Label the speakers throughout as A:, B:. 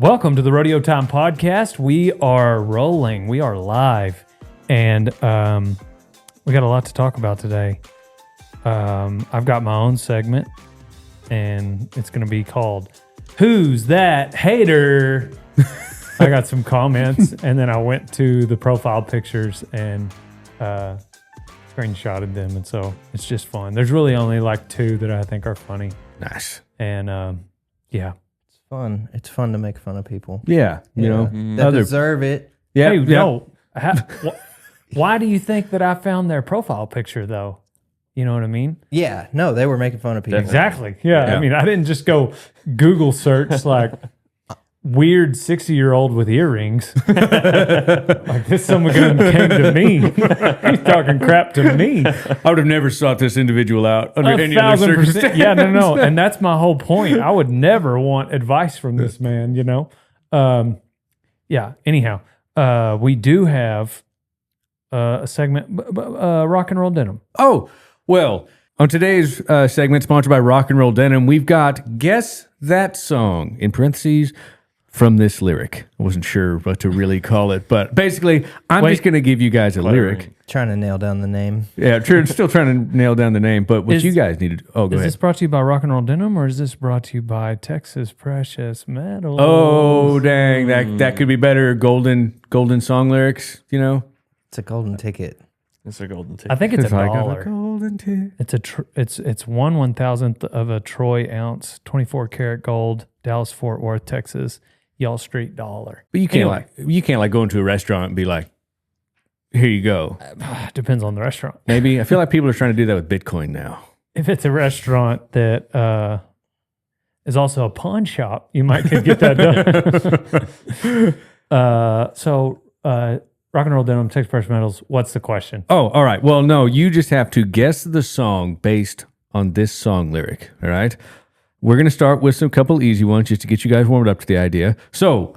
A: Welcome to the Rodeo Time Podcast. We are rolling. We are live. And we got a lot to talk about today. I've got my own segment, and it's going to be called Who's That Hater? I got some comments, and then I went to the profile pictures and screenshotted them. And so it's just fun. There's really only like two that I think are funny.
B: Nice.
A: And yeah.
C: Fun. It's fun to make fun of people.
B: Yeah, you know,
C: that deserve it.
B: Yeah,
A: Hey,
B: yeah.
A: no. Why do you think that I found their profile picture, though? You know what I mean?
C: Yeah, no, they were making fun of people.
A: Exactly. Yeah.
B: Yeah.
A: I mean, I didn't just go Google search like weird 60-year-old with earrings. Like this someone came to me. He's talking crap to me.
B: I would have never sought this individual out under any other
A: 1,000%.
B: circumstance.
A: Yeah, no. And that's my whole point. I would never want advice from this man, you know? Yeah. Anyhow, we do have a segment, Rock and Roll Denim.
B: Oh, well, on today's segment, sponsored by Rock and Roll Denim, we've got Guess That Song, in parentheses, from this lyric. I wasn't sure what to really call it, but basically, I'm just going to give you guys a lyric.
C: Trying to nail down the name.
B: Yeah, still trying to nail down the name, but what you guys need to... Oh, go
A: Is
B: ahead.
A: this brought to you by Rock and Roll Denim, or is this brought to you by Texas Precious Metals?
B: Oh, dang, that could be better. Golden song lyrics, you know?
C: It's a golden ticket.
D: It's a golden ticket.
A: I think it's a
B: I got
A: dollar.
B: a golden ticket.
A: It's 1/1000th of a Troy ounce, 24 karat gold, Dallas Fort Worth, Texas, Yall Street dollar.
B: But you can't
A: Anyway.
B: go into a restaurant and be like, here you go.
A: Depends on the restaurant.
B: Maybe. I feel like people are trying to do that with Bitcoin now.
A: If it's a restaurant that is also a pawn shop, you might could get that done. So Rock and Roll Denim, Texas Precious Metals, what's the question?
B: Oh, all right. Well, no, you just have to guess the song based on this song lyric. All right. We're going to start with some couple easy ones just to get you guys warmed up to the idea. So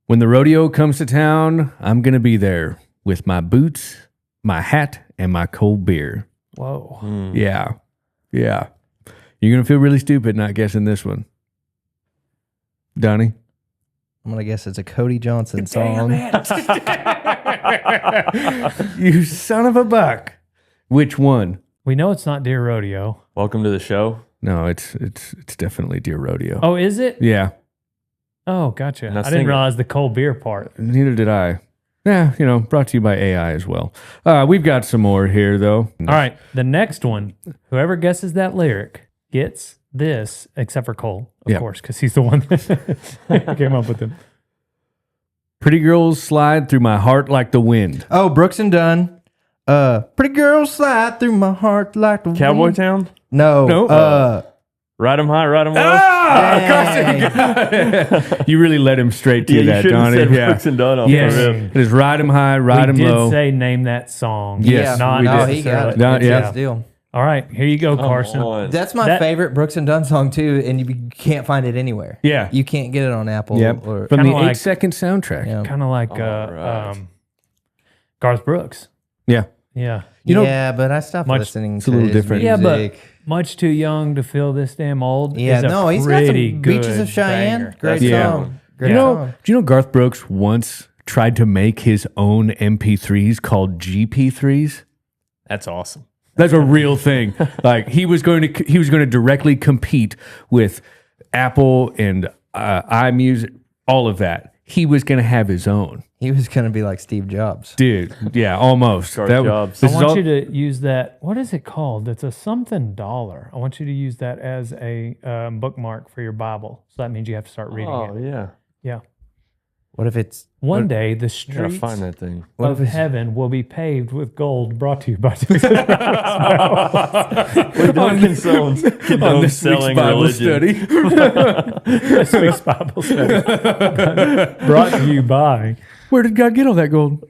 B: when the rodeo comes to town, I'm going to be there with my boots, my hat, and my cold beer.
A: Whoa.
B: Yeah. Yeah. You're going to feel really stupid not guessing this one. Donnie?
C: I'm going to guess it's a Cody Johnson song.
B: You son of a buck. Which one?
A: We know it's not Deer Rodeo.
D: Welcome to the show.
B: No, it's definitely Deer Rodeo.
A: Oh, is it?
B: Yeah.
A: Oh, gotcha.
D: And I
A: I didn't
D: think-
A: realize the cold beer part.
B: Neither did I. Yeah, you know, brought to you by AI as well. We've got some more here, though.
A: All right. The next one, whoever guesses that lyric gets this, except for Cole, of course, because he's the one that came up with it.
B: Pretty girls slide through my heart like the wind.
C: Oh, Brooks and Dunn. Pretty girls slide through my heart like the
D: Cowboy
C: wind.
D: Town?
C: No.
D: Ride 'em high, ride 'em low.
B: You really led him straight to
D: Yeah, you
B: that,
D: should have
B: Donnie.
D: said
B: Yeah.
D: Brooks and Dunn off
B: Yes.
D: the rip.
B: It is ride 'em high, ride 'em
A: We did
B: low.
A: say name that song.
B: Yes,
A: Not
B: we did.
C: No, he got it.
B: No,
C: It's
B: yeah.
C: his deal.
A: All right. Here you go, Carson.
D: Come on.
C: That's my
A: That-
C: favorite Brooks and Dunn song, too, and you can't find it anywhere.
B: Yeah.
C: You can't get it on Apple.
B: Yep.
C: Or,
B: From
A: Kinda
B: the
A: like-
B: 8-second soundtrack.
C: yeah.
A: Kind of like
D: right.
A: Garth Brooks.
B: Yeah.
A: Yeah.
B: You know,
C: yeah, but I stopped
A: much-
C: listening
B: it's
C: to
B: a little
C: his
B: different.
A: Yeah,
C: music.
A: but Much Too Young to Feel This Damn Old.
C: Yeah,
A: is a
C: no, he's got some
A: pretty
C: Beaches
A: good
C: of Cheyenne.
A: banger.
C: Great
B: Yeah.
C: song. Great
B: Do
C: song.
B: you know Garth Brooks once tried to make his own MP3s called GP3s?
D: That's awesome.
B: That's a real thing. Like he was going to directly compete with Apple and iMusic, all of that. He was going to have his own.
C: He was going to be like Steve Jobs.
B: Dude, yeah, almost.
D: Garth Jobs.
A: I
B: This is
A: want
B: all-
A: you to use that. What is it called? It's a something dollar. I want you to use that as a bookmark for your Bible. So that means you have to start reading
D: Oh,
A: it.
D: yeah.
A: Yeah.
C: What if it's
A: One day, the
D: You gotta
A: streets
D: find that thing.
C: what
A: of
C: if it's
A: heaven will be paved with gold. Brought to you by
D: We don't condone
B: on this week's
D: selling
B: Bible
D: religion.
B: study?
A: this week's Bible study. Brought to you by
B: Where did God get all that gold?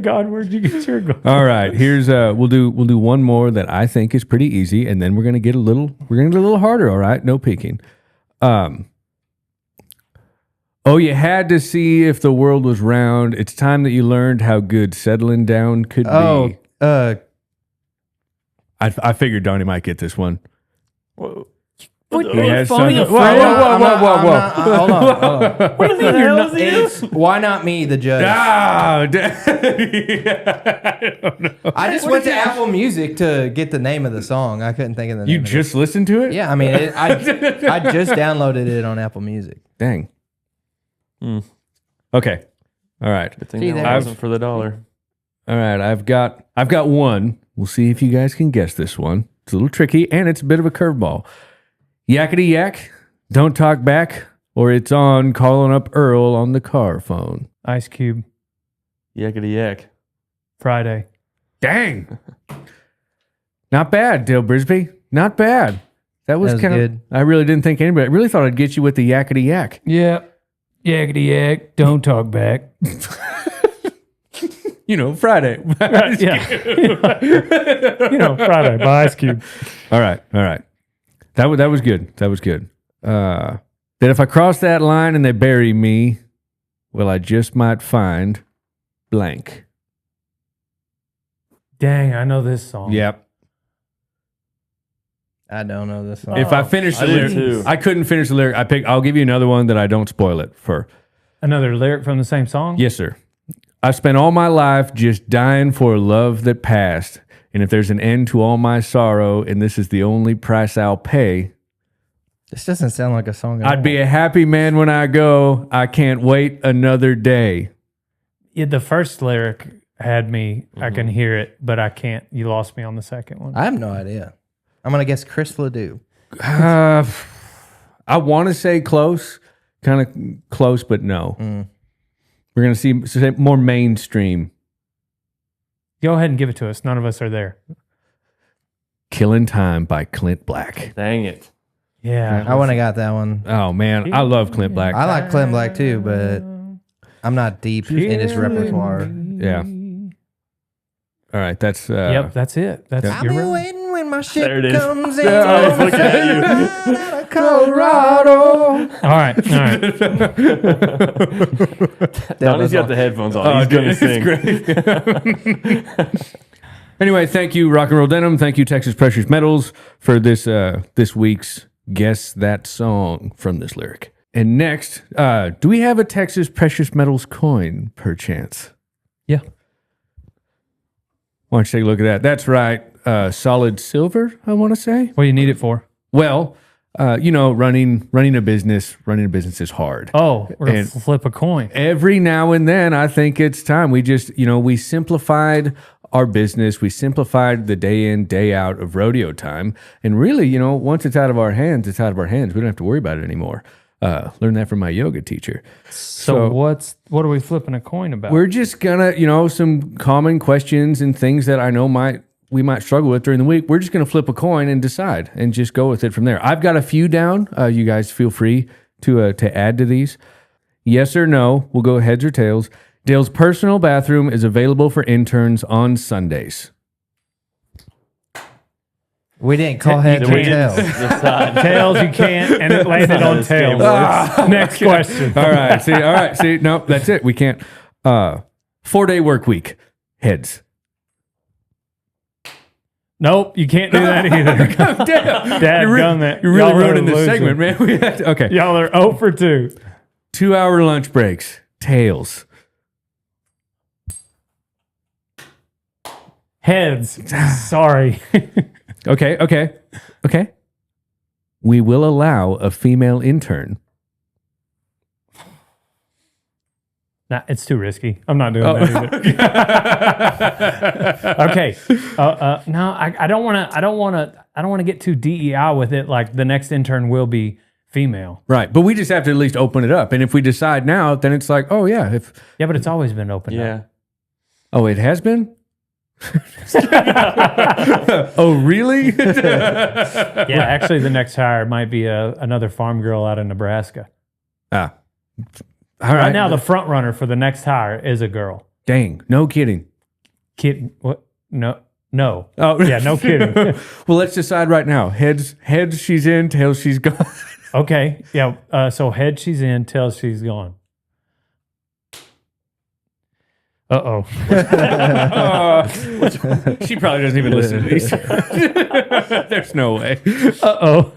A: God. Where'd you get your gold?
B: All right, here's we'll do one more that I think is pretty easy, and then we're gonna get a little harder. All right, no peeking. Oh, you had to see if the world was round. It's time that you learned how good settling down could be. I figured Donnie might get this one.
D: Whoa.
A: What
B: He has
A: funny
B: something-
A: friend?
B: Whoa.
C: Hold on.
A: What do you mean you're not?
C: It's why not me, the judge?
B: Ah,
C: I just went to Apple Music to get the name of the song. I couldn't think of the name.
B: you
C: of
B: just listened to it?
C: it. Yeah, I mean, I just downloaded it on Apple Music.
B: Dang.
D: Hmm.
B: Okay. All right.
D: Good thing
C: See,
D: that
C: that
D: wasn't for the dollar.
B: All right. I've got one. We'll see if you guys can guess this one. It's a little tricky and it's a bit of a curveball. Yakety yak, don't talk back, or it's on calling up Earl on the car phone.
A: Ice Cube.
D: Yakety yak.
A: Friday.
B: Dang. Not bad, Dale Brisby. Not bad. That was
C: That was
B: kind of
C: good.
B: I really didn't think anybody. I really thought I'd get you with the yakety yak.
A: Yeah. Yakety yak. Don't talk back.
B: You know, Friday.
A: Yeah. Friday by Ice Cube.
B: All right. That was good. That was good. That if I cross that line and they bury me, well, I just might find blank.
A: Dang, I know this song.
B: Yep.
C: I don't know this song.
B: If I finish the
D: I did
B: lyric,
D: too.
B: I couldn't finish the lyric. I'll give you another one that I don't spoil it for.
A: Another lyric from the same song?
B: Yes, sir. I've spent all my life just dying for a love that passed. And if there's an end to all my sorrow, and this is the only price I'll pay,
C: This doesn't sound like a song. At
B: I'd
C: all.
B: be a happy man when I go. I can't wait another day.
A: Yeah, the first lyric had me. I can hear it, but I can't. You lost me on the second one.
C: I have no idea. I'm gonna guess Chris Ledoux.
B: I want to say close, kind of close, but no. We're going to see more mainstream.
A: Go ahead and give it to us. None of us are there.
B: Killing Time by Clint Black.
D: Dang it.
A: Yeah.
C: I wouldn't have got that one.
B: Oh, man. I love Clint Black.
C: I like Clint Black too, but I'm not deep in his repertoire.
B: Yeah. All right. That's.
A: Yep, that's it. That's
C: I'll
A: you're
C: be
A: right.
C: waiting when my ship
D: There it is.
C: comes in.
D: I was looking at you.
C: Out of Colorado.
A: All right.
D: Donnie's got the headphones on. He's going to sing.
B: Anyway, thank you, Rock and Roll Denim. Thank you, Texas Precious Metals, for this week's Guess That Song from this lyric. And next, do we have a Texas Precious Metals coin, perchance?
A: Yeah.
B: Why don't you take a look at that? That's right. Solid silver, I want to say.
A: What do you need it for?
B: Well, running a business is hard.
A: Oh, we're going to
B: And-
A: flip a coin.
B: Every now and then, I think it's time. We just, we simplified our business. We simplified the day in, day out of rodeo time. And really, once it's out of our hands, it's out of our hands. We don't have to worry about it anymore. Learned that from my yoga teacher.
A: So what are we flipping a coin about?
B: We're just gonna, some common questions and things that I know we might struggle with during the week. We're just gonna flip a coin and decide and just go with it from there. I've got a few down. You guys feel free to add to these. Yes or no. We'll go heads or tails. Dale's personal bathroom is available for interns on Sundays.
C: We didn't call heads
A: we
C: or
A: didn't.
C: tails.
A: Tails, you can't, and it landed on
D: this game
A: tails. Next question.
B: All right. See. No, that's it. We can't. 4-day work week. Heads.
A: Nope, you can't do that either.
B: Damn.
A: Dad
B: You're
A: done that.
B: You're really
A: Y'all are
B: ruining this
A: losing.
B: segment, man. We have to, okay.
A: Y'all are 0 for 2.
B: 2-hour lunch breaks. Tails.
A: Heads. Sorry.
B: Okay. We will allow a female intern.
A: Nah, it's too risky. I'm not doing that either. Okay. No, I don't want to get too DEI with it. Like the next intern will be female.
B: Right. But we just have to at least open it up. And if we decide now, then it's like, oh, yeah.
A: Yeah, but it's always been open.
D: Yeah.
B: Oh, it has been? Oh, really?
A: Yeah, actually, the next hire might be another farm girl out of Nebraska.
B: All
A: Right
B: right.
A: now, the front runner for the next hire is a girl.
B: Dang. No kidding.
A: Kid, what? No.
B: Oh,
A: Yeah, no kidding.
B: Well, let's decide right now. Heads, she's in. Tails, she's gone.
A: Okay. Yeah. So head, she's in. Tails, she's gone. Uh-oh.
B: She probably doesn't even listen to these. There's no way.
A: Uh-oh.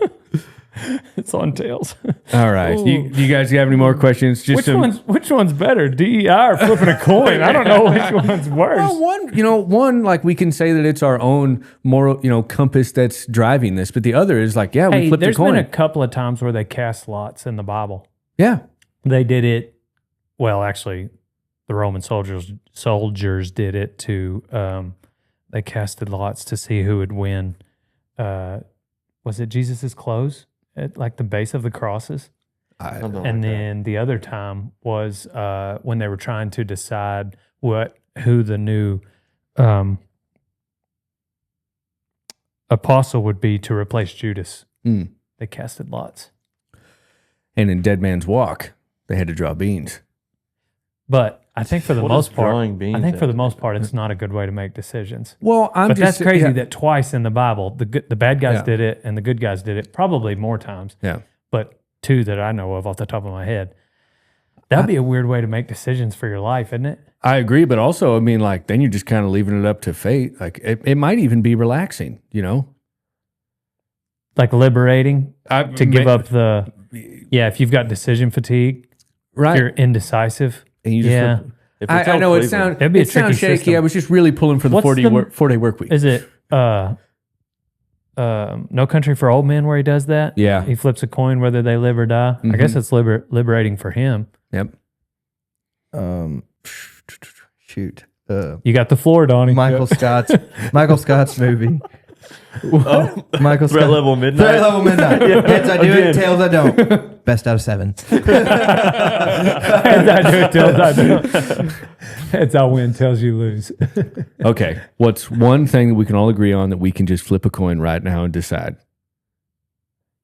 A: It's on tails.
B: All right. Do you guys have any more questions? Just
A: Which one's better, DEI or flipping a coin? I don't know which one's worse.
B: Well, one like we can say that it's our own moral, compass that's driving this, but the other is like, yeah, we flipped a coin.
A: There's been a couple of times where they cast lots in the Bible.
B: Yeah.
A: They did it. Well, actually, the Roman soldiers did it to. They casted lots to see who would win. Was it Jesus's clothes at like the base of the crosses? And then the other time was when they were trying to decide who the new apostle would be to replace Judas. They casted lots.
B: And in Dead Man's Walk, they had to draw beans.
A: But I think for the most part,
D: drawing
A: it's not a good way to make decisions.
B: Well,
A: that's crazy that twice in the Bible, the bad guys did it and the good guys did it, probably more times.
B: Yeah.
A: But two that I know of off the top of my head. That'd be a weird way to make decisions for your life, isn't it?
B: I agree, but also, I mean, like, then you're just kind of leaving it up to fate. Like, it might even be relaxing,
A: Like liberating to give up if you've got decision fatigue,
B: right?
A: You're indecisive.
B: And you just I know it sounds shaky.
A: System.
B: I was just really pulling for the 4-day work week.
A: Is it No Country for Old Men where he does that?
B: Yeah.
A: He flips a coin whether they live or die. I guess it's liberating for him.
B: Yep.
C: Shoot.
A: You got the floor, Donnie.
C: Michael Scott's movie. Michael
D: Threat
C: Scott.
D: Level Midnight.
C: Threat Level Midnight. Heads I do it, tails I don't. Best out of 7.
A: Heads I do it, tails I don't. Heads I win, tails you lose.
B: Okay. What's one thing that we can all agree on that we can just flip a coin right now and decide?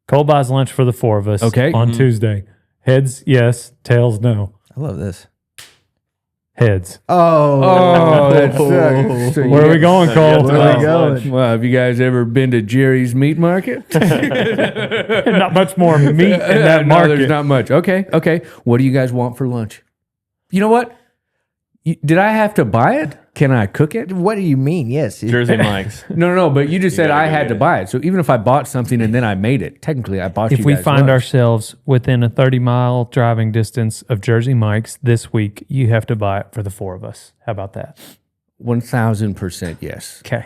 A: Cole buys lunch for the 4 of us on Tuesday. Heads, yes. Tails, no.
C: I love this.
A: Heads.
C: Oh,
B: that sucks. So
A: Where are we going, Cole?
C: Where are we going?
B: Well, have you guys ever been to Jerry's Meat Market?
A: Not much more meat in that
B: No,
A: market.
B: there's not much. Okay. What do you guys want for lunch? You know what? Did I have to buy it? Can I cook it?
C: What do you mean? Yes.
D: Jersey Mike's.
B: No. But you just said
D: gotta
B: I
D: go
B: had
D: get
B: to
D: it.
B: buy it. So even if I bought something and then I made it, technically I bought
A: If
B: you
A: we
B: guys
A: find
B: lunch.
A: ourselves within a 30-mile driving distance of Jersey Mike's this week, you have to buy it for the 4 of us. How about that?
B: 1,000% yes.
A: Okay.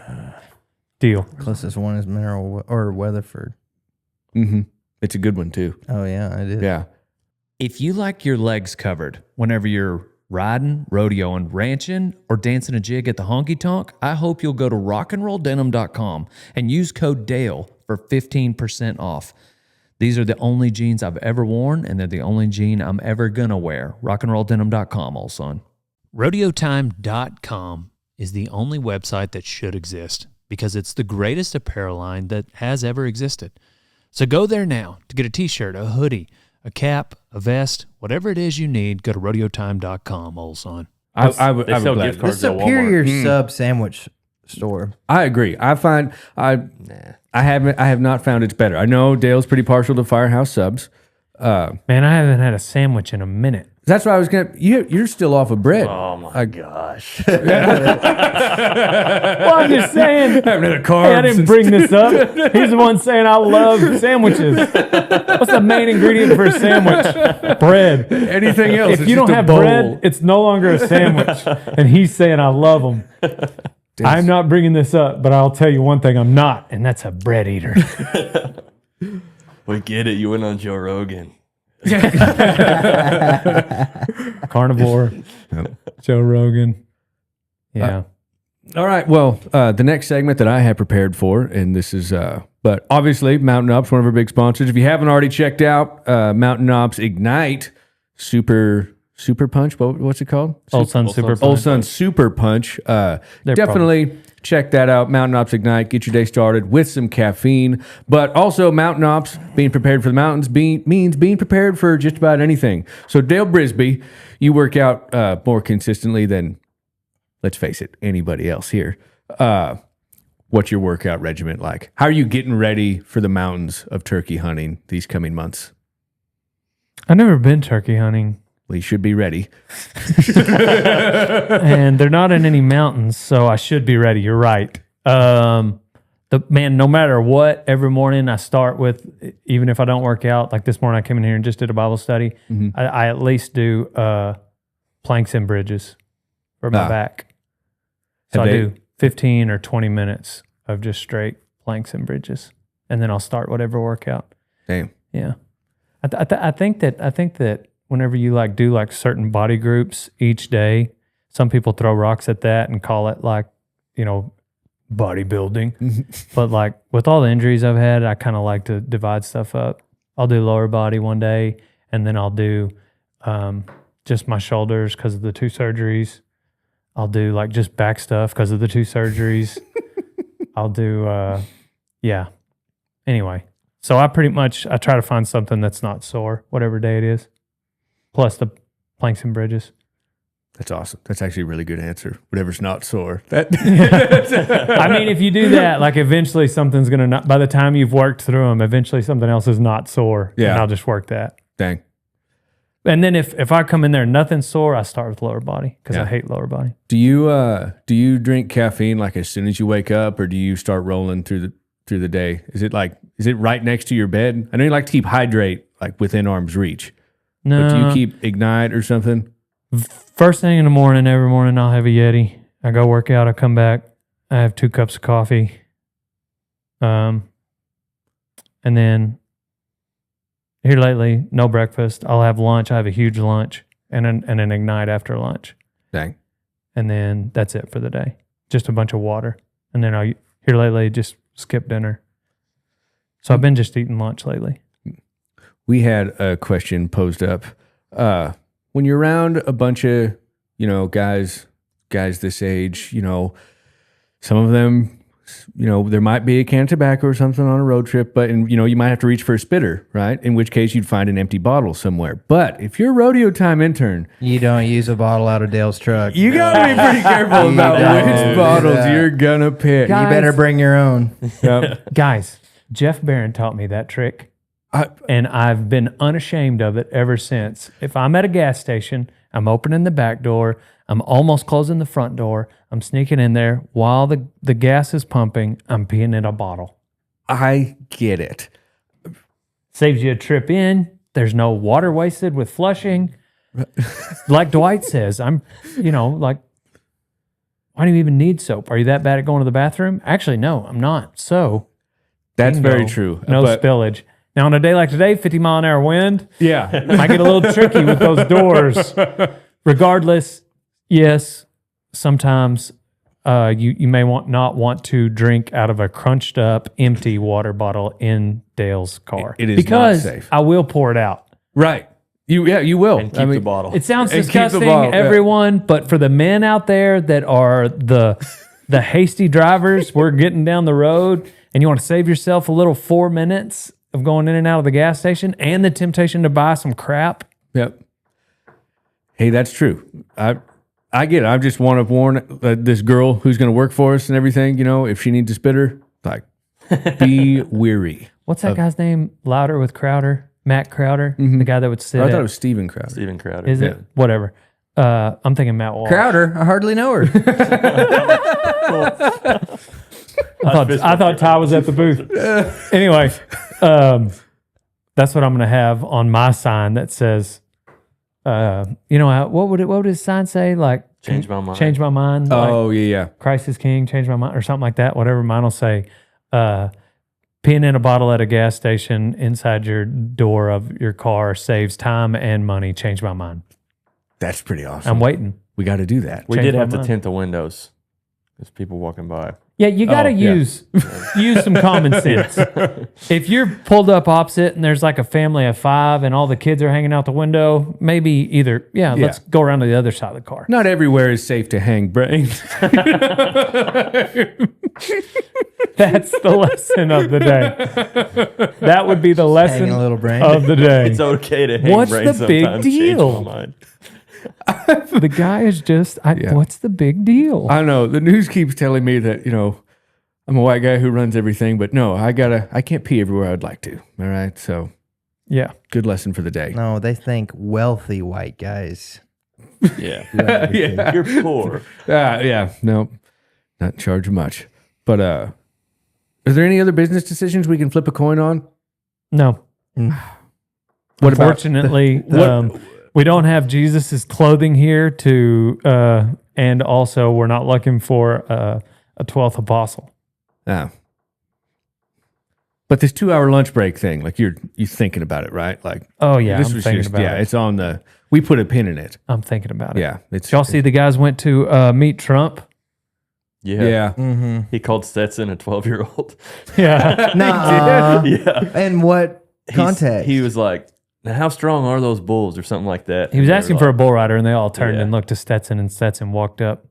A: Deal.
C: Closest one is Mineral or Weatherford.
B: It's a good one too.
C: Oh, yeah, I did.
B: Yeah.
E: If you like your legs covered whenever you're riding, rodeoing, ranching, or dancing a jig at the honky tonk, I hope you'll go to rockandrolldenim.com and use code DALE for 15% off. These are the only jeans I've ever worn, and they're the only jean I'm ever gonna wear. Rockandrolldenim.com, old son. RodeoTime.com is the only website that should exist because it's the greatest apparel line that has ever existed. So go there now to get a t-shirt, a hoodie, a cap, a vest, whatever it is you need. Go to rodeotime.com, old son.
B: I
D: They
B: would
D: sell
B: glad-
D: gift
C: The
D: cards at Walmart.
C: Superior Sub Sandwich Store.
B: I agree. I have not found it's better. I know Dale's pretty partial to Firehouse subs.
A: Man, I haven't had a sandwich in a minute.
B: That's why I was gonna. You're still off of bread.
D: Oh my gosh.
A: Well, I'm just saying.
B: Having had a
A: Hey,
B: carbs.
A: I didn't bring this up. He's the one saying I love sandwiches. What's the main ingredient for a sandwich? Bread.
B: Anything else?
A: If
B: it's
A: you don't
B: just a
A: have
B: bowl.
A: bread, it's no longer a sandwich. And he's saying I love them. I'm not bringing this up, but I'll tell you one thing I'm not, and that's a bread eater.
D: We get it. You went on Joe Rogan.
A: Carnivore. Joe Rogan. Yeah.
B: All right. Well, the next segment that I have prepared for, and this is, but obviously Mountain Ops, one of our big sponsors. If you haven't already checked out Mountain Ops Ignite Super Punch, what's it called?
A: Old Sun Super
B: Old
A: Punch.
B: Sun Super Punch. Definitely check that out. Mountain Ops Ignite. Get your day started with some caffeine. But also, Mountain Ops, being prepared for the mountains, means being prepared for just about anything. So, Dale Brisby, you work out more consistently than, let's face it, anybody else here. What's your workout regimen like? How are you getting ready for the mountains of turkey hunting these coming months?
A: I've never been turkey hunting.
B: Well, you should be ready.
A: And they're not in any mountains, so I should be ready. You're right. The no matter what, every morning I start with, even if I don't work out, like this morning I came in here and just did a Bible study. I at least do planks and bridges for my back. So I do 15 or 20 minutes of just straight planks and bridges, and then I'll start whatever workout.
B: Damn.
A: Yeah, I think that whenever you like do like certain body groups each day, some people throw rocks at that and call it like, bodybuilding. But like with all the injuries I've had, I kind of like to divide stuff up. I'll do lower body one day, and then I'll do just my shoulders because of the 2 surgeries. I'll do like just back stuff because of the 2 surgeries. I'll do, Anyway, so I try to find something that's not sore, whatever day it is, plus the planks and bridges.
B: That's awesome. That's actually a really good answer. Whatever's not sore.
A: I mean, if you do that, like eventually something's going to not, by the time you've worked through them, eventually something else is not sore.
B: Yeah.
A: And I'll just work that.
B: Dang.
A: And then if I come in there and nothing's sore, I start with lower body because I hate lower body.
B: Do you drink caffeine like as soon as you wake up, or do you start rolling through the day? Is it right next to your bed? I know you like to keep hydrate like within arm's reach.
A: No.
B: But do you keep Ignite or something?
A: First thing in the morning, every morning I'll have a Yeti. I go work out, I come back, I have 2 cups of coffee. And then here lately, no breakfast. I'll have lunch. I have a huge lunch and an Ignite after lunch.
B: Dang.
A: And then that's it for the day. Just a bunch of water. And then here lately, just skip dinner. So I've been just eating lunch lately.
B: We had a question posed up. When you're around a bunch of, guys this age, some of them, there might be a can of tobacco or something on a road trip, but, you might have to reach for a spitter, right? In which case you'd find an empty bottle somewhere. But if you're a rodeo time intern,
C: You don't use a bottle out of Dale's truck.
B: you got to be pretty careful about which bottles you're going to pick.
C: You better bring your own.
B: Yep.
A: Guys, Jeff Barron taught me that trick. And I've been unashamed of it ever since. If I'm at a gas station, I'm opening the back door, I'm almost closing the front door, I'm sneaking in there while the gas is pumping, I'm peeing in a bottle.
B: I get it.
A: Saves you a trip in. There's no water wasted with flushing. Like Dwight says, why do you even need soap? Are you that bad at going to the bathroom? Actually, no, I'm not. So
B: That's
A: bingo,
B: very true.
A: No
B: But-
A: spillage. Now, on a day like today, 50-mile-an-hour wind,
B: Yeah.
A: might get a little tricky with those doors. Regardless, yes, sometimes you may not want to drink out of a crunched up, empty water bottle in Dale's car.
B: It is
A: because
B: not safe.
A: I will pour it out.
B: Right. You will.
D: And keep the bottle.
A: It sounds
B: And keep the
A: disgusting,
B: bottle, yeah.
A: everyone, but for the men out there that are the hasty drivers, we're getting down the road, and you want to save yourself a little 4 minutes of going in and out of the gas station and the temptation to buy some crap.
B: Yep. Hey, that's true. I get it. I just want to warn this girl who's going to work for us and everything, if she needs a spitter, like, be weary.
A: What's that guy's name? Louder with Crowder? Matt Crowder? The guy that would sit
B: I thought
A: at-
B: it was Steven Crowder.
D: Steven Crowder.
A: Is it? Whatever. I'm thinking Matt Walsh.
C: Crowder, I hardly know her.
A: I thought Ty was at the booth. Anyway, that's what I'm going to have on my sign that says, what would his sign say? Like,
D: Change my mind.
A: Change my mind.
B: Oh,
A: like,
B: yeah.
A: Christ is King, change my mind, or something like that. Whatever mine will say. Peeing in a bottle at a gas station inside your door of your car saves time and money. Change my mind.
B: That's pretty awesome.
A: I'm waiting.
B: We got to do that.
D: We
A: Change
D: did
A: my
D: have to
A: mind.
D: tint the windows. There's people walking by.
A: Yeah, you got to
B: yeah.
A: use some common sense. If you're pulled up opposite and there's like a family of 5 and all the kids are hanging out the window, maybe let's go around to the other side of the car.
B: Not everywhere is safe to hang brains.
A: That's the lesson of the day. That would be the lesson
C: Hanging a little brain.
A: of the day.
D: It's okay to hang
A: What's
D: brains
A: the big
D: sometimes.
A: deal?
D: Change my mind.
A: The guy is just, what's the big deal?
B: I know. The news keeps telling me that, I'm a white guy who runs everything, but no, I can't pee everywhere I'd like to. All right. So
A: Yeah.
B: good lesson for the day.
C: No, they think wealthy white guys.
D: Yeah.
B: Yeah.
D: You're poor.
B: Yeah. No, not in charge of much. But Are there any other business decisions we can flip a coin on?
A: No.
B: What about
A: Unfortunately, we don't have Jesus's clothing here and also we're not looking for a 12th apostle.
B: Oh. But this 2-hour lunch break thing, like you're thinking about it, right? Like,
A: Oh yeah,
B: this
A: I'm
B: was
A: thinking
B: just,
A: about it.
B: it's on we put a pin in it.
A: I'm thinking about it.
B: Yeah. It's,
A: Did y'all see the guys went to meet Trump?
D: Yeah.
B: Yeah.
D: He called Stetson a 12-year-old.
A: Yeah.
C: Nah.
D: Yeah.
C: And what context?
D: He was like, now how strong are those bulls or something like that?
A: He was asking for a bull rider, and they all turned
D: Yeah.
A: and looked to Stetson, and Stetson walked up.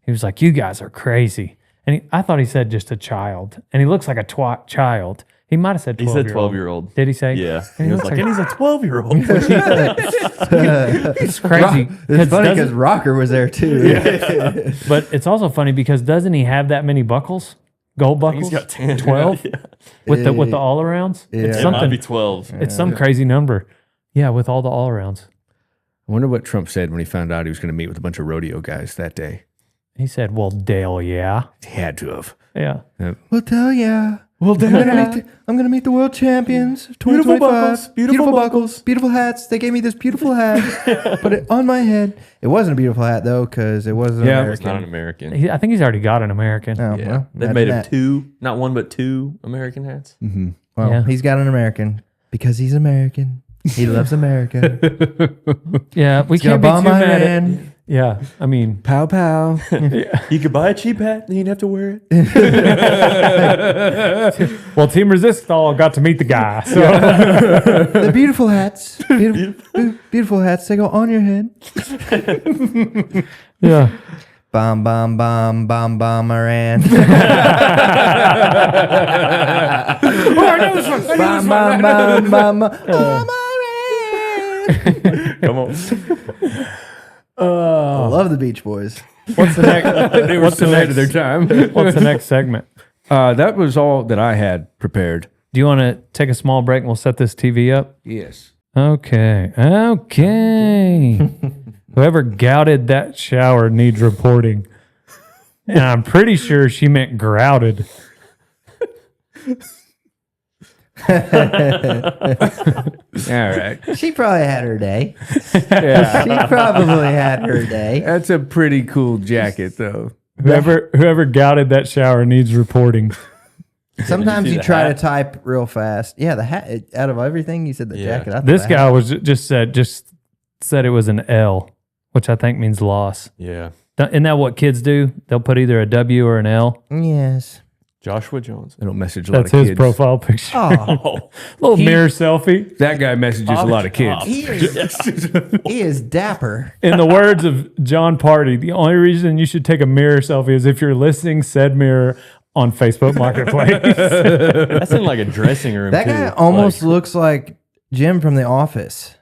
A: He was like, "You guys are crazy." And I thought he said just a child, and he looks like a child. He might have said 12.
D: He said 12-year-old.
A: Did he say?
D: Yeah.
A: And
D: He was like, and he's a 12-year-old.
A: it's crazy.
C: It's funny because Rocker was there too.
A: But it's also funny because doesn't he have that many buckles? Gold buckles?
D: He's got 10.
A: 12?
D: Yeah.
A: With the all arounds? It's
D: It might
A: something.
D: be 12.
A: It's some crazy number. Yeah, with all the all arounds.
B: I wonder what Trump said when he found out he was going to meet with a bunch of rodeo guys that day.
A: He said, "Well, Dale, yeah."
B: He had to have.
A: Yeah.
C: Well, tell ya. I'm gonna meet the world champions of 2025.
D: Beautiful buckles.
C: Beautiful hats. They gave me this beautiful hat. Put it on my head. It wasn't a beautiful hat though, because it wasn't
B: Yeah,
D: It's not
C: American.
D: an American.
A: I think he's already got an American.
C: Oh,
D: Yeah.
C: well,
D: They've
C: imagine
D: made him
C: that.
D: 2, not 1, but 2 American hats.
C: Well,
A: Yeah.
C: he's got an American because he's American. He loves America.
A: Yeah, we
C: He's gonna
A: can't be too
C: bomb
A: mad at
C: Iran.
A: Yeah, I mean,
B: Pow pow.
D: You could buy a cheap hat, then you'd have to wear it.
A: well, Team Resistol got to meet the guy. So
C: The beautiful hats. Beautiful hats. They go on your head.
A: yeah.
C: Bomb, bomb, bomb, bomb, bomb, Iran. Bomb, bomb, bomb, bomb, bomb, Iran.
D: Come on.
C: I love the Beach Boys.
A: What's the next?
B: They were
A: what's the
B: still ahead of
A: next?
B: their time.
A: What's the next segment?
B: That was all that I had prepared.
A: Do you want to take a small break and we'll set this TV up?
B: Yes.
A: Okay. Whoever gouted that shower needs reporting. And I'm pretty sure she meant grouted.
B: All right.
C: She probably had her day.
B: Yeah.
C: She probably had her day.
B: That's a pretty cool jacket, though.
A: Whoever gouted that shower needs reporting.
C: Sometimes
D: see
C: you
D: the
C: try
D: hat?
C: to type real fast. Yeah, the hat. Out of everything, you said the
D: Yeah.
C: jacket. I thought
A: This
C: the
A: guy
C: hat-
A: was just said it was an L, which I think means loss.
D: Yeah.
A: Isn't that what kids do? They'll put either a W or an L.
C: Yes.
D: Joshua Jones.
B: I don't message a lot
A: That's
B: of
A: his
B: kids.
A: profile picture.
C: Oh,
A: Little mirror selfie.
B: That guy messages a lot of kids.
C: he is dapper.
A: In the words of John Party, the only reason you should take a mirror selfie is if you're listing said mirror on Facebook Marketplace.
D: That's in like a dressing room.
C: That
D: too.
C: guy almost
D: Like,
C: looks like Jim from The Office,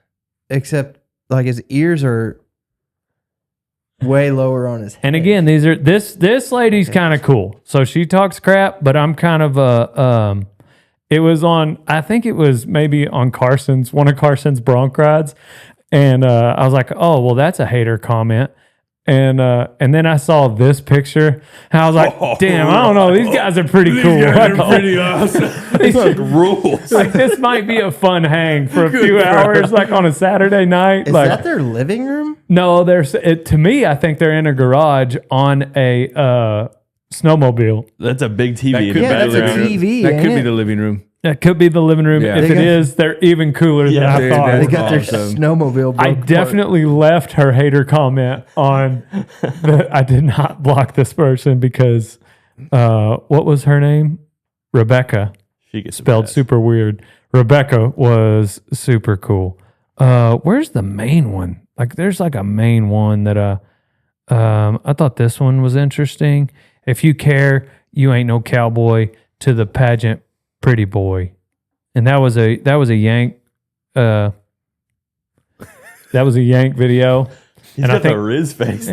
C: except like his ears are way lower on his head.
A: And again, this lady's kind of cool. So she talks crap, but I'm kind of it was on, I think it was maybe on one of Carson's Bronc rides. And I was like, oh, well, that's a hater comment. And then I saw this picture, and I was like, "Damn, I don't know. These guys are pretty cool.
D: pretty awesome. These like rules.
A: Like this might be a fun hang for a few hours, like on a Saturday night.
C: Is
A: like,
C: that their living room?
A: no, to me, I think they're in a garage on a snowmobile.
D: That's a big TV.
B: That
D: in
B: could
D: the
C: Yeah, that's a
D: background.
C: TV.
B: That
C: ain't
B: could be
C: it?
B: the living room.
A: That could be the living room.
B: Yeah.
A: If
C: They
A: it
C: got-
A: is, they're even cooler than I
B: Dude,
A: thought.
C: They got their
B: Awesome.
C: snowmobile.
A: I
C: broke
A: definitely left her hater comment on. I did not block this person because what was her name? Rebecca.
D: She gets
A: Spelled super weird. Rebecca was super cool. Where's the main one? Like, there's like a main one that I thought this one was interesting. If you care, you ain't no cowboy. To the pageant, pretty boy, and that was a Yank. That was a Yank video.
D: He's
A: and I
D: got the
A: think-
D: Riz face.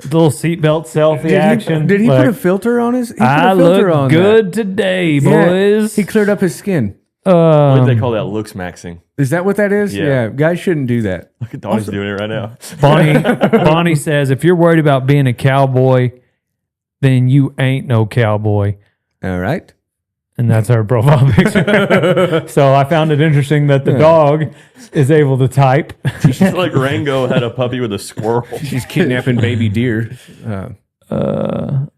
A: Little seatbelt selfie action.
B: Did he
A: like,
B: put a filter on his? He put
A: I
B: a filter
A: look
B: on
A: good today,
B: that.
A: boys.
B: He cleared up his skin.
D: What do they call that? Looks maxing.
B: Is that what that is?
D: Yeah.
B: Guys shouldn't do that.
D: Look at Donnie's doing it right now.
A: Bonnie says, if you're worried about being a cowboy, then you ain't no cowboy.
B: All right.
A: and that's her profile picture. So I found it interesting that the dog is able to type.
D: She's like Rango had a puppy with a squirrel.
B: She's kidnapping baby deer.
A: Who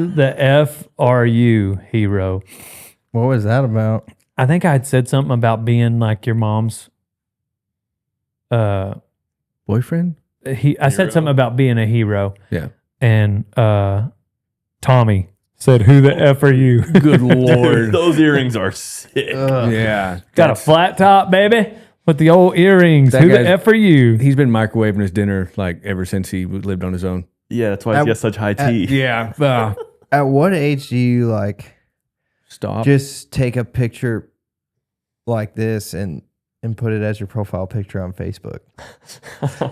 A: the F are you, hero?
C: What was that about?
A: I think I had said something about being like your mom's.
B: Boyfriend?
A: I said something about being a hero,
B: Yeah.
A: and Tommy said, "Who the F are you?"
B: Good Lord.
D: Those earrings are sick.
B: Yeah.
A: Got a flat top, baby, with the old earrings.
B: That
A: Who the
B: guy's-
A: F are you?
B: He's been microwaving his dinner like ever since he lived on his own.
D: Yeah, that's why he's got such high teeth.
B: Yeah.
C: At what age do you like
B: Stop.
C: just take a picture like this and put it as your profile picture on Facebook?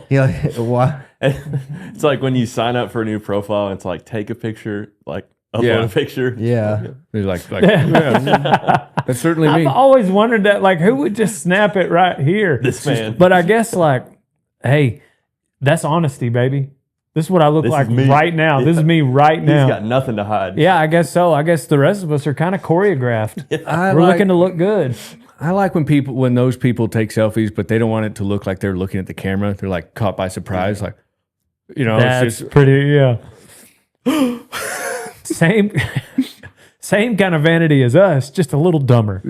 C: You're like, why?
D: It's like when you sign up for a new profile, it's like take a picture, like upload
B: Yeah.
D: a picture.
C: Yeah.
B: He's like yeah, that's certainly
A: I've
B: me.
A: always wondered that, like, who would just snap it right here?
D: This man.
A: But I guess, like, hey, that's honesty, baby. This is what I look
D: This
A: like
D: is me.
A: right now. This is me right
D: He's
A: now.
D: got nothing to hide.
A: Yeah, I guess so. I guess the rest of us are kind of choreographed.
B: I
A: We're
B: like,
A: looking to look good.
B: I like when those people take selfies, but they don't want it to look like they're looking at the camera. They're like caught by surprise, like
A: That's
B: it's just
A: pretty, yeah. Same kind of vanity as us, just a little dumber.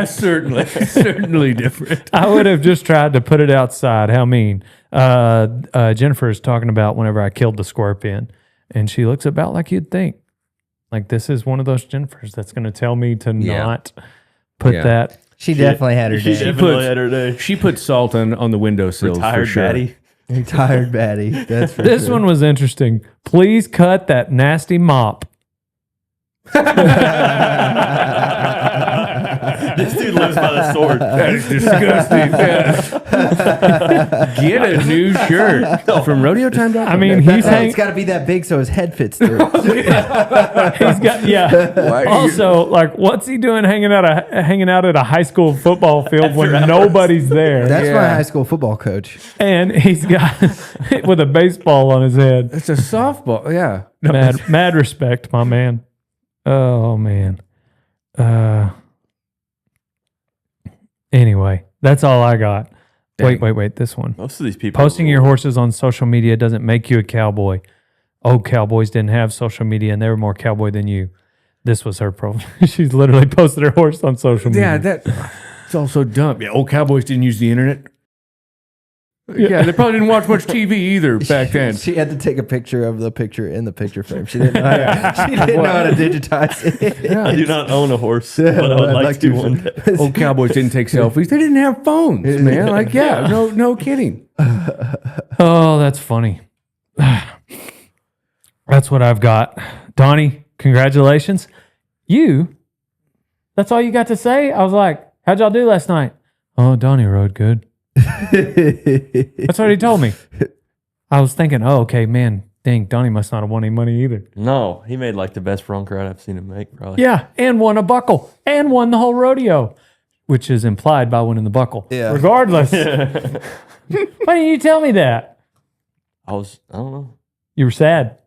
B: certainly different.
A: I would have just tried to put it outside. How mean. Jennifer is talking about whenever I killed the scorpion, and she looks about like you'd think. Like, this is one of those Jennifers that's going to tell me to not put
B: Yeah.
A: that.
C: She definitely had her
D: She
C: day.
D: definitely had her day.
B: She put salt on the windowsill for
D: Retired
B: sure.
D: daddy.
C: Tired baddie. That's for
A: This
C: sure.
A: one was interesting. Please cut that nasty mop.
D: This dude lives by the sword.
B: That is disgusting. Get a new shirt from RodeoTime.com.
A: I mean,
C: That's
A: he's
C: how
A: hang,
C: it's got to be that big so his head fits through.
A: he's got yeah. Also, like, what's he doing hanging out at a high school football field when nobody's there?
C: That's my
B: Yeah.
C: high school football coach.
A: And he's got with a baseball on his head.
B: it's a softball. Yeah.
A: Mad respect, my man. Oh man. Anyway, that's all I got.
B: Dang.
A: Wait. This one.
D: Most of these people
A: Posting your horses on social media doesn't make you a cowboy. Old cowboys didn't have social media and they were more cowboy than you. This was her profile. She's literally posted her horse on social media.
B: Yeah, it's all so dumb. Yeah, old cowboys didn't use the internet. Yeah, they probably didn't watch much TV either back then.
C: She had to take a picture of the picture in the picture frame. She didn't know how, she didn't know how to digitize it.
D: I do not own a horse, but I would
C: I'd
D: like to one day.
B: Old cowboys didn't take selfies. They didn't have phones, man. Like, yeah, no kidding.
A: Oh, that's funny. That's what I've got. Donnie, congratulations. That's all you got to say? I was like, how'd y'all do last night? Oh, Donnie rode good. That's what he told me. I was thinking, oh, okay, man, dang, Donnie must not have won any money either.
D: No, he made like the best front ride I've seen him make, probably.
A: Yeah, and won a buckle and won the whole rodeo, which is implied by winning the buckle.
C: Yeah.
A: Regardless. Why didn't you tell me that?
D: I don't know.
A: You were sad.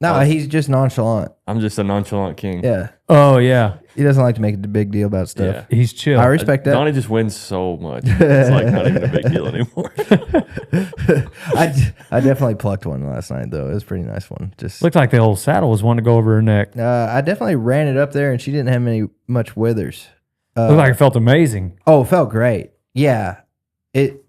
C: No, he's just nonchalant.
D: I'm just a nonchalant king.
C: Yeah.
A: Oh, yeah.
C: He doesn't like to make a big deal about stuff.
D: Yeah.
A: He's chill.
C: I respect that.
D: Donnie just wins so much. It's like not even a big deal anymore.
C: I definitely plucked one last night, though. It was a pretty nice one. Just
A: Looked like the old saddle was one to go over her neck.
C: I definitely ran it up there, and she didn't have much withers.
A: Looked like it felt amazing.
C: Oh, it felt great. Yeah. It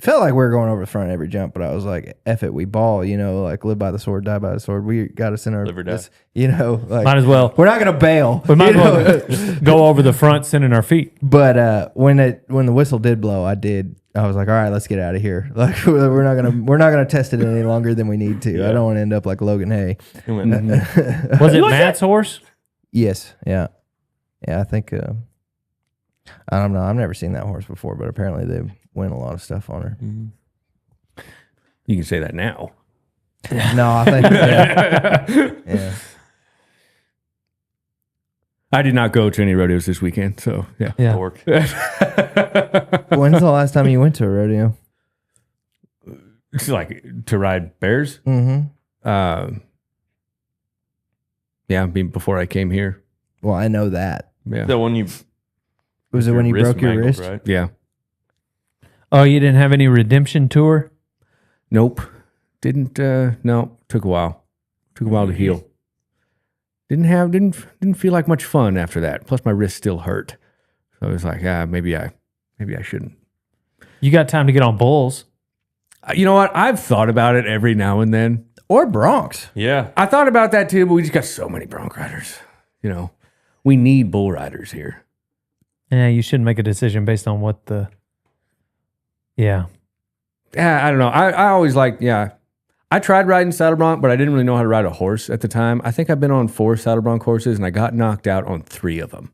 C: felt like we were going over the front every jump, but I was like, F it, we ball, like live by the sword, die by the sword. We got us in our,
D: Live or die.
C: like,
A: Might as well.
C: we're not going to bail.
A: We might
C: you
A: as
C: know?
A: well go over the front, sending our feet.
C: But when the whistle did blow, I was like, all right, let's get out of here. Like we're not gonna test it any longer than we need to. I don't want to end up like Logan Hay.
D: He went,
A: Was it Matt's horse?
C: Yes, yeah. I think I don't know. I've never seen that horse before, but apparently they win a lot of stuff on her.
B: You can say that now.
C: No, I think yeah.
B: I did not go to any rodeos this weekend, so yeah.
A: Yeah.
D: Dork.
C: When's the last time you went to a rodeo?
B: It's like to ride bears.
C: Mm-hmm.
B: Yeah, I mean, before I came here,
C: Well, I know that.
B: Yeah.
D: So when you
C: Was it when you broke your wrist?
D: right?
B: Yeah.
A: Oh, you didn't have any redemption tour?
B: Nope. Didn't no, took a while. Took a while to heal. Didn't feel like much fun after that. Plus my wrist still hurt. So I was like, maybe I shouldn't.
A: You got time to get on bulls.
B: You know what? I've thought about it every now and then.
C: Or broncs.
D: Yeah.
B: I thought about that too, but we just got so many bronc riders. You know, we need bull riders here.
A: Yeah, you shouldn't make a decision based on what the. Yeah.
B: I don't know. I always liked, I tried riding saddle bronc, but I didn't really know how to ride a horse at the time. I think I've been on 4 saddle bronc horses and I got knocked out on 3 of them.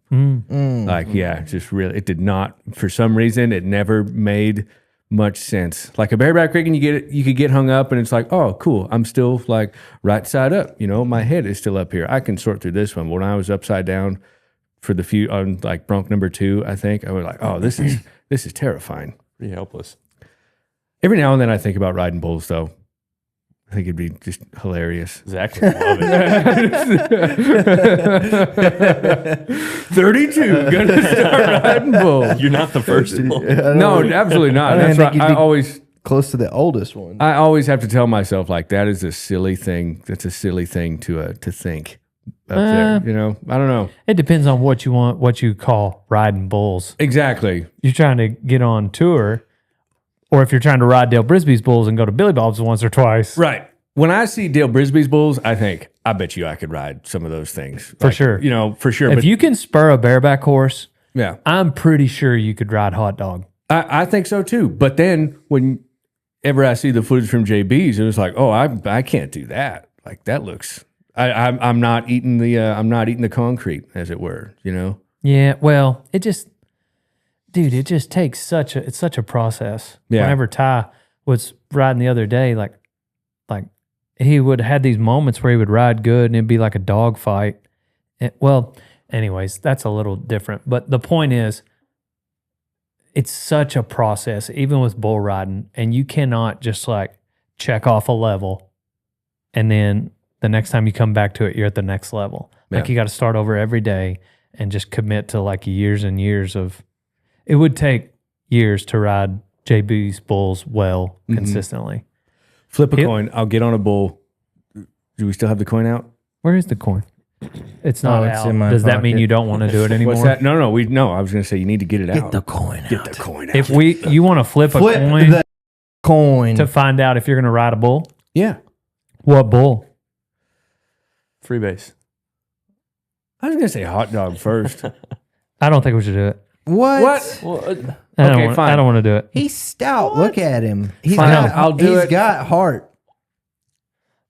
B: Just really, it did not, for some reason, it never made much sense. Like a bareback rigging, you could get hung up and it's like, oh, cool. I'm still like right side up. You know, my head is still up here. I can sort through this one. When I was upside down for the few on like bronc number 2, I think I was like, oh, this is terrifying.
D: Pretty helpless.
B: Every now and then I think about riding bulls though. I think it'd be just hilarious.
D: Zach would love it.
B: 32, gonna start riding bulls.
D: You're not the first one.
B: No, absolutely not.
C: I don't
B: That's
C: think
B: why
C: you'd
B: I
C: be-
B: always
C: Close to the oldest one.
B: I always have to tell myself like that is a silly thing. That's a silly thing to think up there. You know, I don't know
A: It depends on what you want, what you call riding bulls.
B: exactly.
A: You're trying to get on tour, or if you're trying to ride Dale Brisby's bulls and go to Billy Bob's once or twice.
B: Right. When I see Dale Brisby's bulls, I think I bet you I could ride some of those things
A: For sure.
B: You know, for sure.
A: If
B: But
A: you can spur a bareback horse,
B: yeah,
A: I'm pretty sure you could ride Hot Dog.
B: I think so too. But then whenever I see the footage from JB's, it was like, oh, I can't do that. Like that looks. I'm not eating the concrete, as it were. You know.
A: Yeah, well, it just takes such a process.
B: Yeah.
A: Whenever Ty was riding the other day, like he would have these moments where he would ride good and it'd be like a dog fight. Well, anyways, that's a little different. But the point is, it's such a process, even with bull riding, and you cannot just like check off a level and then the next time you come back to it, you're at the next level. Like
B: Yeah.
A: you got to start over every day and just commit to like years and years of. It would take years to ride JB's bulls well consistently.
B: Flip a
A: Yep.
B: coin. I'll get on a bull. Do we still have the coin out?
A: Where is the coin? It's not
C: it's
A: out.
C: in my
A: Does that mean
C: pocket.
A: you don't want to do it anymore?
B: What's that? No. I was going to say you need to get it out.
C: Get the coin out.
B: Get the coin out.
A: If you want to flip a
C: Flip
A: coin
C: the coin.
A: to find out if you're going to ride a bull,
B: Yeah.
A: what bull?
D: Freebase.
B: I was going to say hot dog first.
A: I don't think we should do it.
C: What?
D: Well,
B: Okay, fine.
A: I don't want to do it.
C: He's stout. Look at him. He's
B: Fine,
C: got,
B: I'll do
C: he's
B: it.
C: got heart.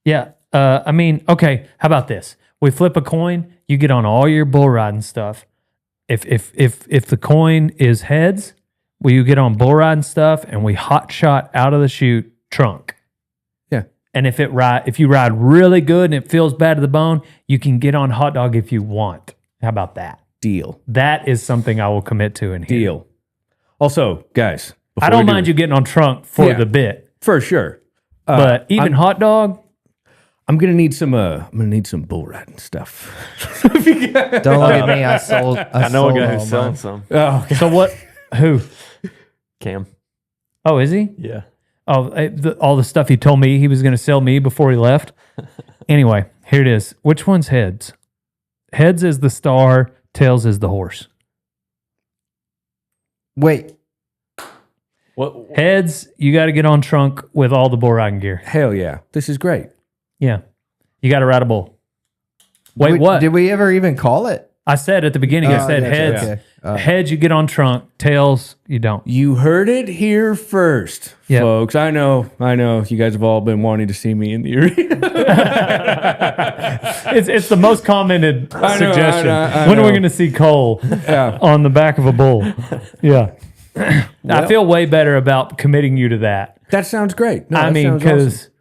A: Yeah. I mean, okay. How about this? We flip a coin. You get on all your bull riding stuff. If the coin is heads, will you get on bull riding stuff and we hot shot out of the chute trunk?
B: Yeah.
A: And if you ride really good and it feels bad to the bone, you can get on hot dog if you want. How about that?
B: Deal.
A: That is something I will commit to in here.
B: Deal. Also, guys.
A: I don't mind you getting on trunk for the bit,
B: For sure.
A: but even hot dog,
B: I'm gonna need some bull riding stuff.
C: Don't look at me. I sold.
D: I know a guy
C: all
D: who's selling
C: mine.
D: some.
B: Oh, okay.
A: so what? Who?
D: Cam.
A: Oh, is he?
D: Yeah.
A: Oh, all the stuff he told me he was going to sell me before he left. Anyway, here it is. Which one's heads? Heads is the star, tails is the horse.
C: Wait.
D: What?
A: Heads, you got to get on trunk with all the bull riding gear.
B: Hell yeah. This is great.
A: Yeah. You got to ride a bull. Wait, what?
C: Did we ever even call it?
A: I said at the beginning, I
C: Oh,
A: said
C: gotcha,
A: heads.
C: okay.
A: Heads, you get on trunk. Tails, you don't.
B: You heard it here first,
A: Yep.
B: folks. I know. You guys have all been wanting to see me in the arena.
A: It's the most commented
B: know,
A: suggestion.
B: I
A: When are we
B: know.
A: going to see Cole
B: Yeah.
A: on the back of a bull? Yeah. I feel way better about committing you to that.
B: That sounds great. No,
A: I
B: that
A: mean,
B: sounds
A: because
B: awesome.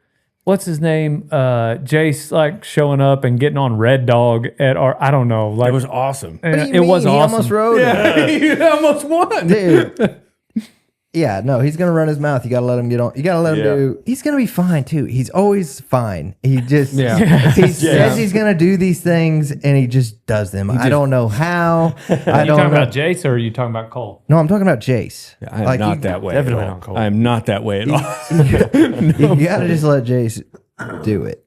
A: what's his name? Jace like showing up and getting on Red Dog at our, I don't know. Like
B: It was awesome.
C: What do you
A: it was
C: mean? He
A: awesome.
C: almost rode it.
B: You almost won.
C: Dude. Yeah, no, he's gonna run his mouth. You gotta let him get on. You gotta let him do. He's gonna be fine too. He's always fine. He just he says he's gonna do these things and he just does them. I don't know how.
A: Are you talking about Jace or are you talking about Cole?
C: No, I'm talking about Jace.
B: I am not that way.
A: definitely
B: at all.
A: not Cole.
B: I am not that way at all.
C: You gotta just let Jace do it.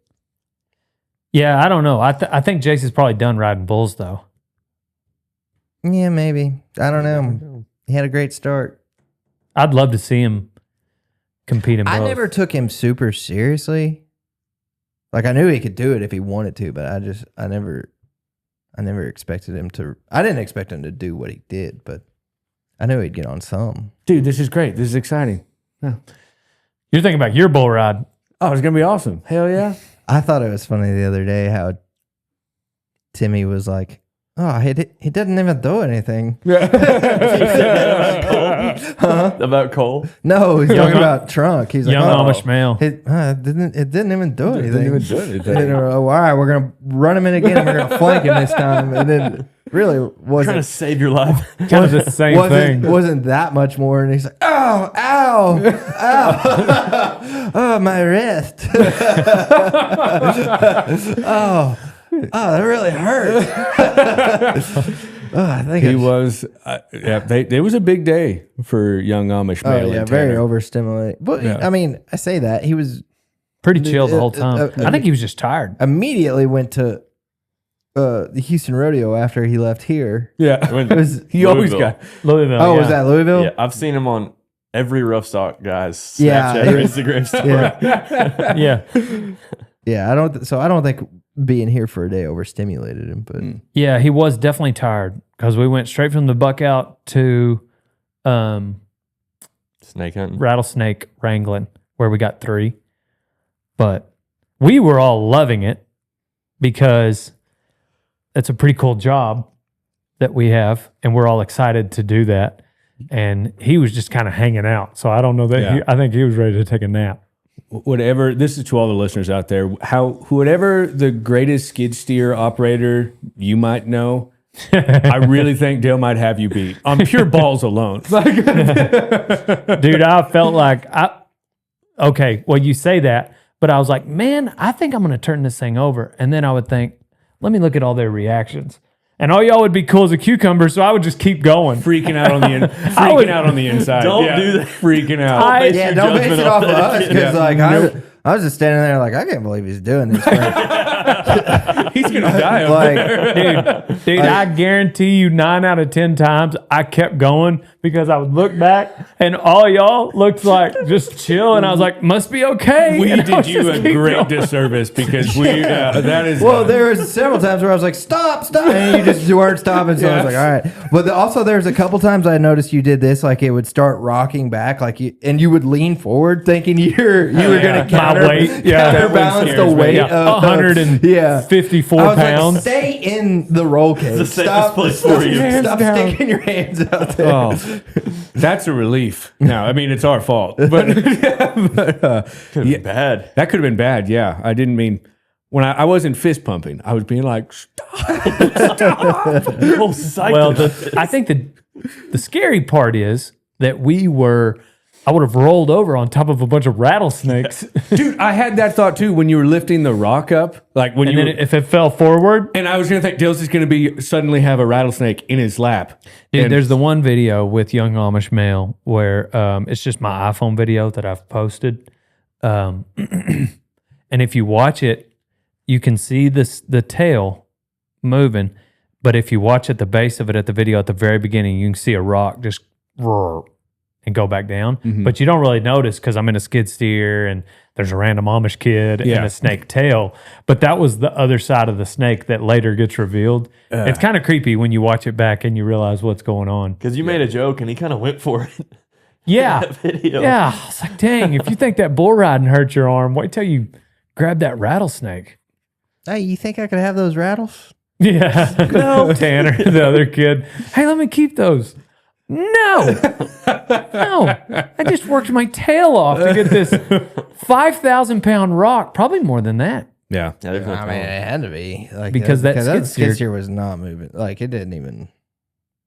A: Yeah, I don't know. I think Jace is probably done riding bulls though.
C: Yeah, maybe. I don't know. He had a great start.
A: I'd love to see him compete in both.
C: I never took him super seriously. Like I knew he could do it if he wanted to, but I never expected him to. I didn't expect him to do what he did, but I knew he'd get on some.
B: Dude, this is great. This is exciting.
A: You're thinking about your bull ride.
B: Oh, it's going to be awesome. Hell yeah.
C: I thought it was funny the other day how Timmy was like, "Oh, he didn't even do anything."
D: About Cole?
C: No, he's talking about Trunk. He's like,
A: Young Amish male.
C: It didn't even do anything.
B: Didn't even do anything.
C: And then, all right, we're gonna run him in again. And we're gonna flank him this time. And then really
D: Trying to
C: wasn't
D: save your life.
A: Kind of the same thing.
C: wasn't that much more. And he's like, "Oh, ow, ow, oh, my wrist. oh, that really hurt." I think
B: He was, it was a big day for young Amish
C: Oh
B: male.
C: yeah,
B: and
C: very
B: Tanner.
C: overstimulated. But
B: Yeah.
C: I mean, I say that he was
A: Pretty chill the whole time.
C: uh,
A: I think he was just tired.
C: immediately went to the Houston Rodeo after he left here.
B: Yeah.
C: It was,
B: He always
D: Louisville.
B: got,
A: Louisville.
C: oh,
A: yeah.
C: was that Louisville?
D: Yeah, I've seen him on every rough stock guy's Snapchat
C: Yeah,
D: or
C: he was-
D: Instagram story.
C: Yeah,
A: Yeah.
C: yeah. I don't think being here for a day overstimulated him, but
A: Yeah, he was definitely tired because we went straight from the buck out to
D: Snake hunting.
A: rattlesnake wrangling where we got 3. But we were all loving it because it's a pretty cool job that we have and we're all excited to do that. And he was just kind of hanging out. So I don't know that I think he was ready to take a nap.
B: whatever, this is to all the listeners out there, whatever the greatest skid steer operator you might know, I really think Dale might have you beat on pure balls alone.
A: Dude, I felt like okay, well, you say that, but I was like, man, I think I'm going to turn this thing over. And then I would think, let me look at all their reactions. And all y'all would be cool as a cucumber, so I would just keep going.
B: Freaking out on the inside.
D: Don't do that.
B: Freaking out.
C: yeah, don't base it off of us because I was just standing there like I can't believe he's doing this.
B: He's gonna die over there.
C: like,
A: Dude, I guarantee you 9 out of 10 times I kept going because I would look back and all y'all looked like just chill. And I was like, must be okay.
B: We
A: And I
B: did
A: was
B: you
A: just
B: a
A: keep
B: great
A: going.
B: disservice because that is
C: well, there was several times where I was like, stop, and you just weren't stopping. So I was like, all right. But also, there's a couple times I noticed you did this, like it would start rocking back, and you would lean forward, thinking you were going to
A: My weight,
C: counterbalance the weight of
A: 154
C: I was
A: pounds.
C: like, stay in the roll cage.
D: It's the safest place for you.
C: Stop sticking your hands out there.
B: Oh, that's a relief. Now, I mean, it's our fault, but
D: Could have been bad.
B: that could have been bad. Yeah, I didn't mean when I wasn't fist pumping. I was being like,
D: Oh, psych.
A: Well, I think the scary part is that I would have rolled over on top of a bunch of rattlesnakes.
B: dude, I had that thought too when you were lifting the rock up, like when
A: And
B: you.
A: then if it fell forward,
B: And I was gonna think Dale's just gonna suddenly have a rattlesnake in his lap.
A: dude,
B: And-
A: there's the one video with young Amish male where it's just my iPhone video that I've posted. And if you watch it, you can see the tail moving. But if you watch at the base of it at the video at the very beginning, you can see a rock just roar and go back down. But you don't really notice because I'm in a skid steer and there's a random Amish kid and a snake tail. But that was the other side of the snake that later gets revealed. It's kind of creepy when you watch it back and you realize what's going on.
D: Because you made a joke and he kind of went for it.
A: Yeah.
D: That video.
A: Yeah. I was like, dang, if you think that bull riding hurt your arm, wait till you grab that rattlesnake.
C: Hey, you think I could have those rattles?
A: Yeah. No. Tanner, the other kid. Hey, let me keep those. No. No. I just worked my tail off to get this 5,000 pound rock, probably more than that.
B: yeah,
D: Yeah, there's no
C: I mean, it had to be like
A: Because that skid steer-
C: steer was not moving. Like it didn't even.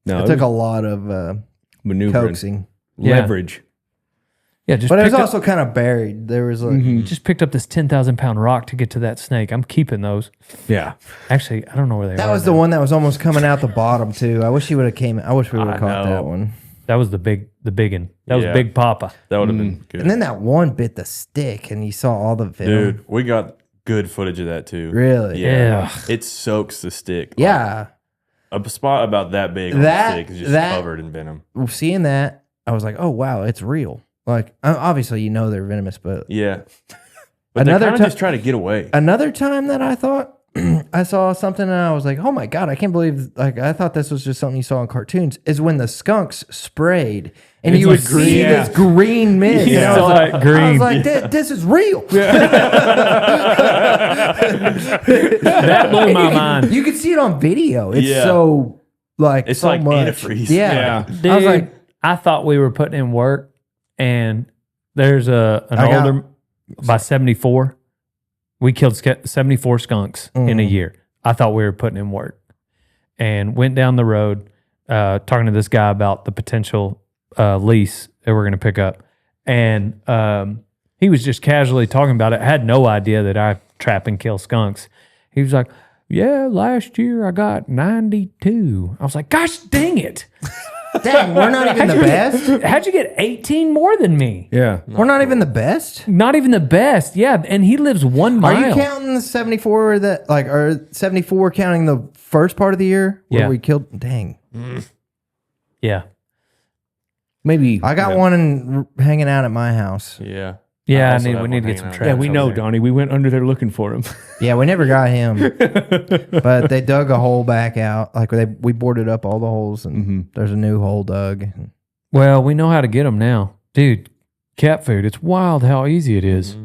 B: no,
C: It took a lot of
B: maneuvering.
C: coaxing.
A: Yeah.
B: leverage.
A: Yeah, just
C: But it was
A: picked up,
C: also kind of buried. There was like,
A: just picked up this 10,000-pound rock to get to that snake. I'm keeping those.
B: Yeah.
A: Actually, I don't know where they are.
C: that was the
A: now.
C: one that was almost coming out the bottom too. I wish he would have came. I wish we would have caught
D: know.
C: that one.
A: That was the big one. That was
D: Yeah.
A: Big Papa.
D: That would have been good.
C: And then that one bit the stick, and you saw all the venom.
D: Dude, we got good footage of that too.
C: Really?
A: Yeah.
D: It soaks the stick. Like,
C: Yeah.
D: a spot about that big on
C: That-
D: the stick is just
C: that-
D: covered in venom.
C: Seeing that, I was like, oh wow, it's real. Like obviously you know they're venomous, but
D: Yeah. But
C: Another
D: they kind
C: ti-
D: of just try to get away.
C: another time that I thought I saw something and I was like, oh my God, I can't believe, like, I thought this was just something you saw in cartoons, is when the skunks sprayed and you would
A: like green,
C: see
A: yeah.
C: this green mist.
A: Yeah.
C: And I was
A: Saw
C: like,
A: that green.
C: I was like, this is real.
A: That blew my mind.
C: You could see it on video. It's
D: Yeah.
C: so, like,
D: It's
C: so
D: like
C: much.
D: antifreeze.
C: Yeah.
A: Dude,
C: I was like,
A: I thought we were putting in work, and there's an
C: I got-
A: older, by 74, we killed 74 skunks in a year. I thought we were putting in work, and went down the road talking to this guy about the potential lease that we're going to pick up. And he was just casually talking about it. I had no idea that I trap and kill skunks. He was like, yeah, last year I got 92. I was like, gosh dang it.
C: dang, we're not even the best.
A: How'd you get 18 more than me?
B: Yeah.
C: We're not even the best.
A: Not even the best. Yeah. And he lives 1 mile.
C: Are you counting the 74 that, like, or 74 counting the first part of the year where
A: Yeah.
C: we killed? Dang.
A: Yeah.
B: Maybe.
C: I got one hanging out at my house.
D: Yeah.
A: Yeah.
D: I also have
A: we
D: one
A: need to get
D: hanging
A: some
D: out.
A: traps.
B: Yeah, we
A: over
B: know,
A: there.
B: Donnie. We went under there looking for him.
C: Yeah, we never got him, but they dug a hole back out. Like we boarded up all the holes, and there's a new hole dug.
A: Well, we know how to get them now. Dude, cat food. It's wild how easy it is.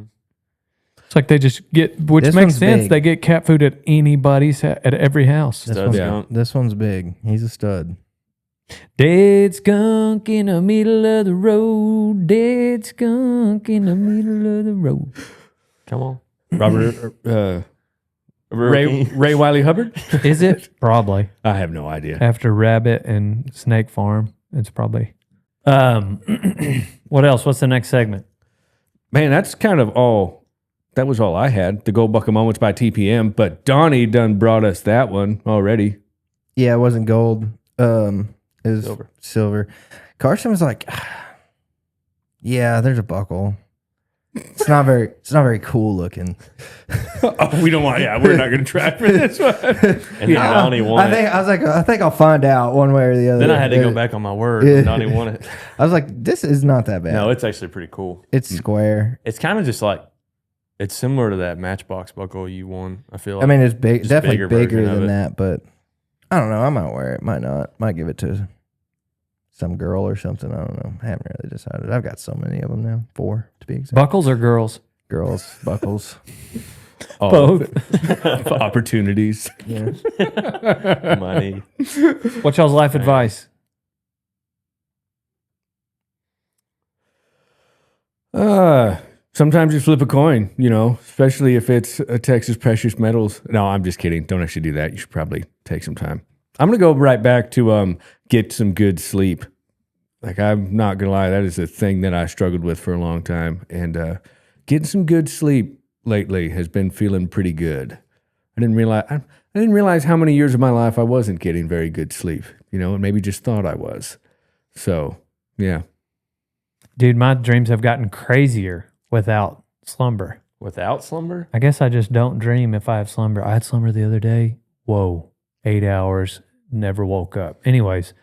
A: It's like they just get, which
C: This
A: makes
C: one's
A: sense.
C: big.
A: They get cat food at anybody's, at every house.
C: This
D: Stud
C: one's,
D: skunk.
C: this one's big. He's a stud.
A: Dead skunk in the middle of the road. Dead skunk in the middle of the road.
D: Come on.
B: Robert,
D: Ray,
B: Ray Wiley Hubbard?
A: Is it? Probably.
B: I have no idea.
A: After Rabbit and Snake Farm, it's probably. What else? What's the next segment?
B: Man, that's kind of all. That was all I had. The Gold Bucket Moments by TPM. But Donnie done brought us that one already.
C: Yeah, it wasn't gold. It was silver. Carson was like, "Yeah, there's a buckle. It's not very cool looking."
B: Oh, we don't want. Yeah, we're not going to try for this one.
D: And then Donnie won
C: I
D: it.
C: think I'll find out one way or the other.
D: Then I had to go back on my word.
C: Yeah.
D: And Donnie won it.
C: I was like, "This is not that bad.
D: No, it's actually pretty cool.
C: It's square.
D: It's kind of just like, it's similar to that Matchbox buckle you won. I feel like.
C: I mean, it's big,
D: Just
C: definitely
D: bigger
C: bigger
D: version of
C: than
D: it.
C: that, but I don't know. I might wear it, might not. Might give it to some girl or something. I don't know. I haven't really decided. I've got so many of them now. 4 to be exact.
A: Buckles or girls?
C: Girls, buckles.
A: Both.
B: Opportunities.
C: Yeah.
D: money.
A: What's y'all's life advice?
B: Sometimes you flip a coin, you know, especially if it's a Texas Precious Metals. No, I'm just kidding. Don't actually do that. You should probably take some time. I'm going to go right back to get some good sleep. Like, I'm not going to lie. That is a thing that I struggled with for a long time. And getting some good sleep lately has been feeling pretty good. I didn't realize how many years of my life I wasn't getting very good sleep, you know, and maybe just thought I was. So, yeah.
A: Dude, my dreams have gotten crazier without slumber.
D: Without slumber?
A: I guess I just don't dream if I have slumber. I had slumber the other day. Whoa, 8 hours, never woke up. Anyways,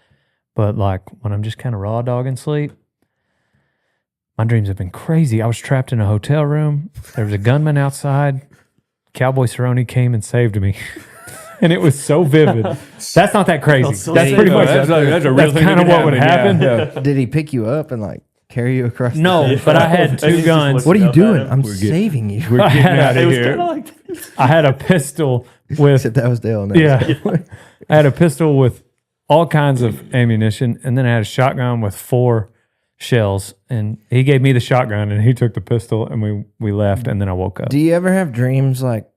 A: but like when I'm just kind of raw dogging sleep, my dreams have been crazy. I was trapped in a hotel room. There was a gunman outside. Cowboy Cerrone came and saved me. And it was so vivid. That's not that crazy.
D: so
A: That's
D: safe.
A: pretty much
B: That's a real
A: that's
B: thing
A: kind
B: that
A: of
B: could
A: what would
B: happen,
A: happen.
C: Did he pick you up and like carry you across?
A: No, but I had two guns.
C: What are you
D: Up at
C: doing?
D: him.
C: I'm
B: getting-
C: saving you.
B: We're getting out
D: It
B: of
D: was
B: here.
D: kind of like this.
A: I had a pistol with
C: Except that was Dale. No,
A: yeah. I had a pistol with all kinds of ammunition, and then I had a shotgun with 4 shells. And he gave me the shotgun, and he took the pistol, and we left. And then I woke up.
C: Do you ever have dreams like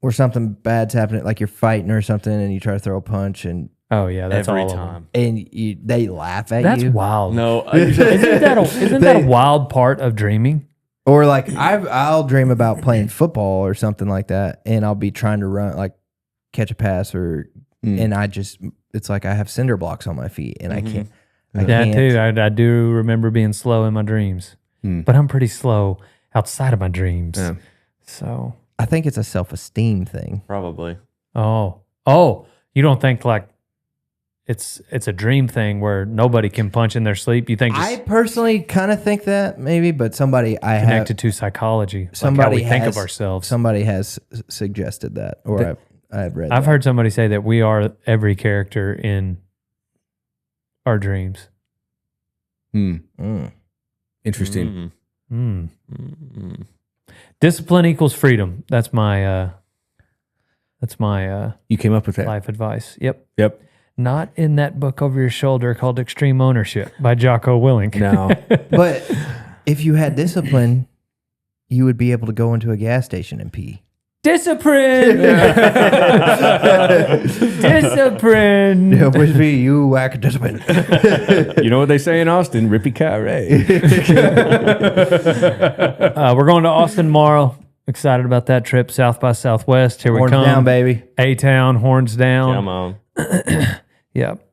C: where something bad's happening, like you're fighting or something, and you try to throw a punch and
A: Oh yeah, that's
D: every
A: all of them.
D: time.
C: And they laugh at
A: That's
C: you.
A: wild.
D: No,
A: Isn't that a wild part of dreaming?
C: Or like I'll dream about playing football or something like that, and I'll be trying to run, like catch a pass, and it's like I have cinder blocks on my feet, and I can't.
A: That too. I do remember being slow in my dreams, but I'm pretty slow outside of my dreams.
B: Yeah.
A: So
C: I think it's a self-esteem thing.
D: probably.
A: oh, you don't think like it's a dream thing where nobody can punch in their sleep? You think just
C: I personally kind of think that maybe, but somebody I have
A: connected to psychology,
C: somebody
A: like how we think of
C: has-
A: ourselves.
C: somebody has suggested that, or I've read.
A: I've
C: that.
A: heard somebody say that we are every character in our dreams.
C: Mm.
B: Interesting.
A: Discipline equals freedom. That's my
B: You came up with that.
A: life advice. Yep.
B: Yep.
A: Not in that book over your shoulder called Extreme Ownership by Jocko Willink.
B: No.
C: But if you had discipline, you would be able to go into a gas station and pee.
A: Discipline. Discipline.
C: Yeah, Brisby, you whack discipline.
B: You know what they say in Austin? Rippy Carre.
A: We're going to Austin tomorrow. Excited about that trip. South by Southwest. Here
C: Horns
A: we come.
C: down, baby.
A: A-Town, horns down.
D: Come on.
A: Yep.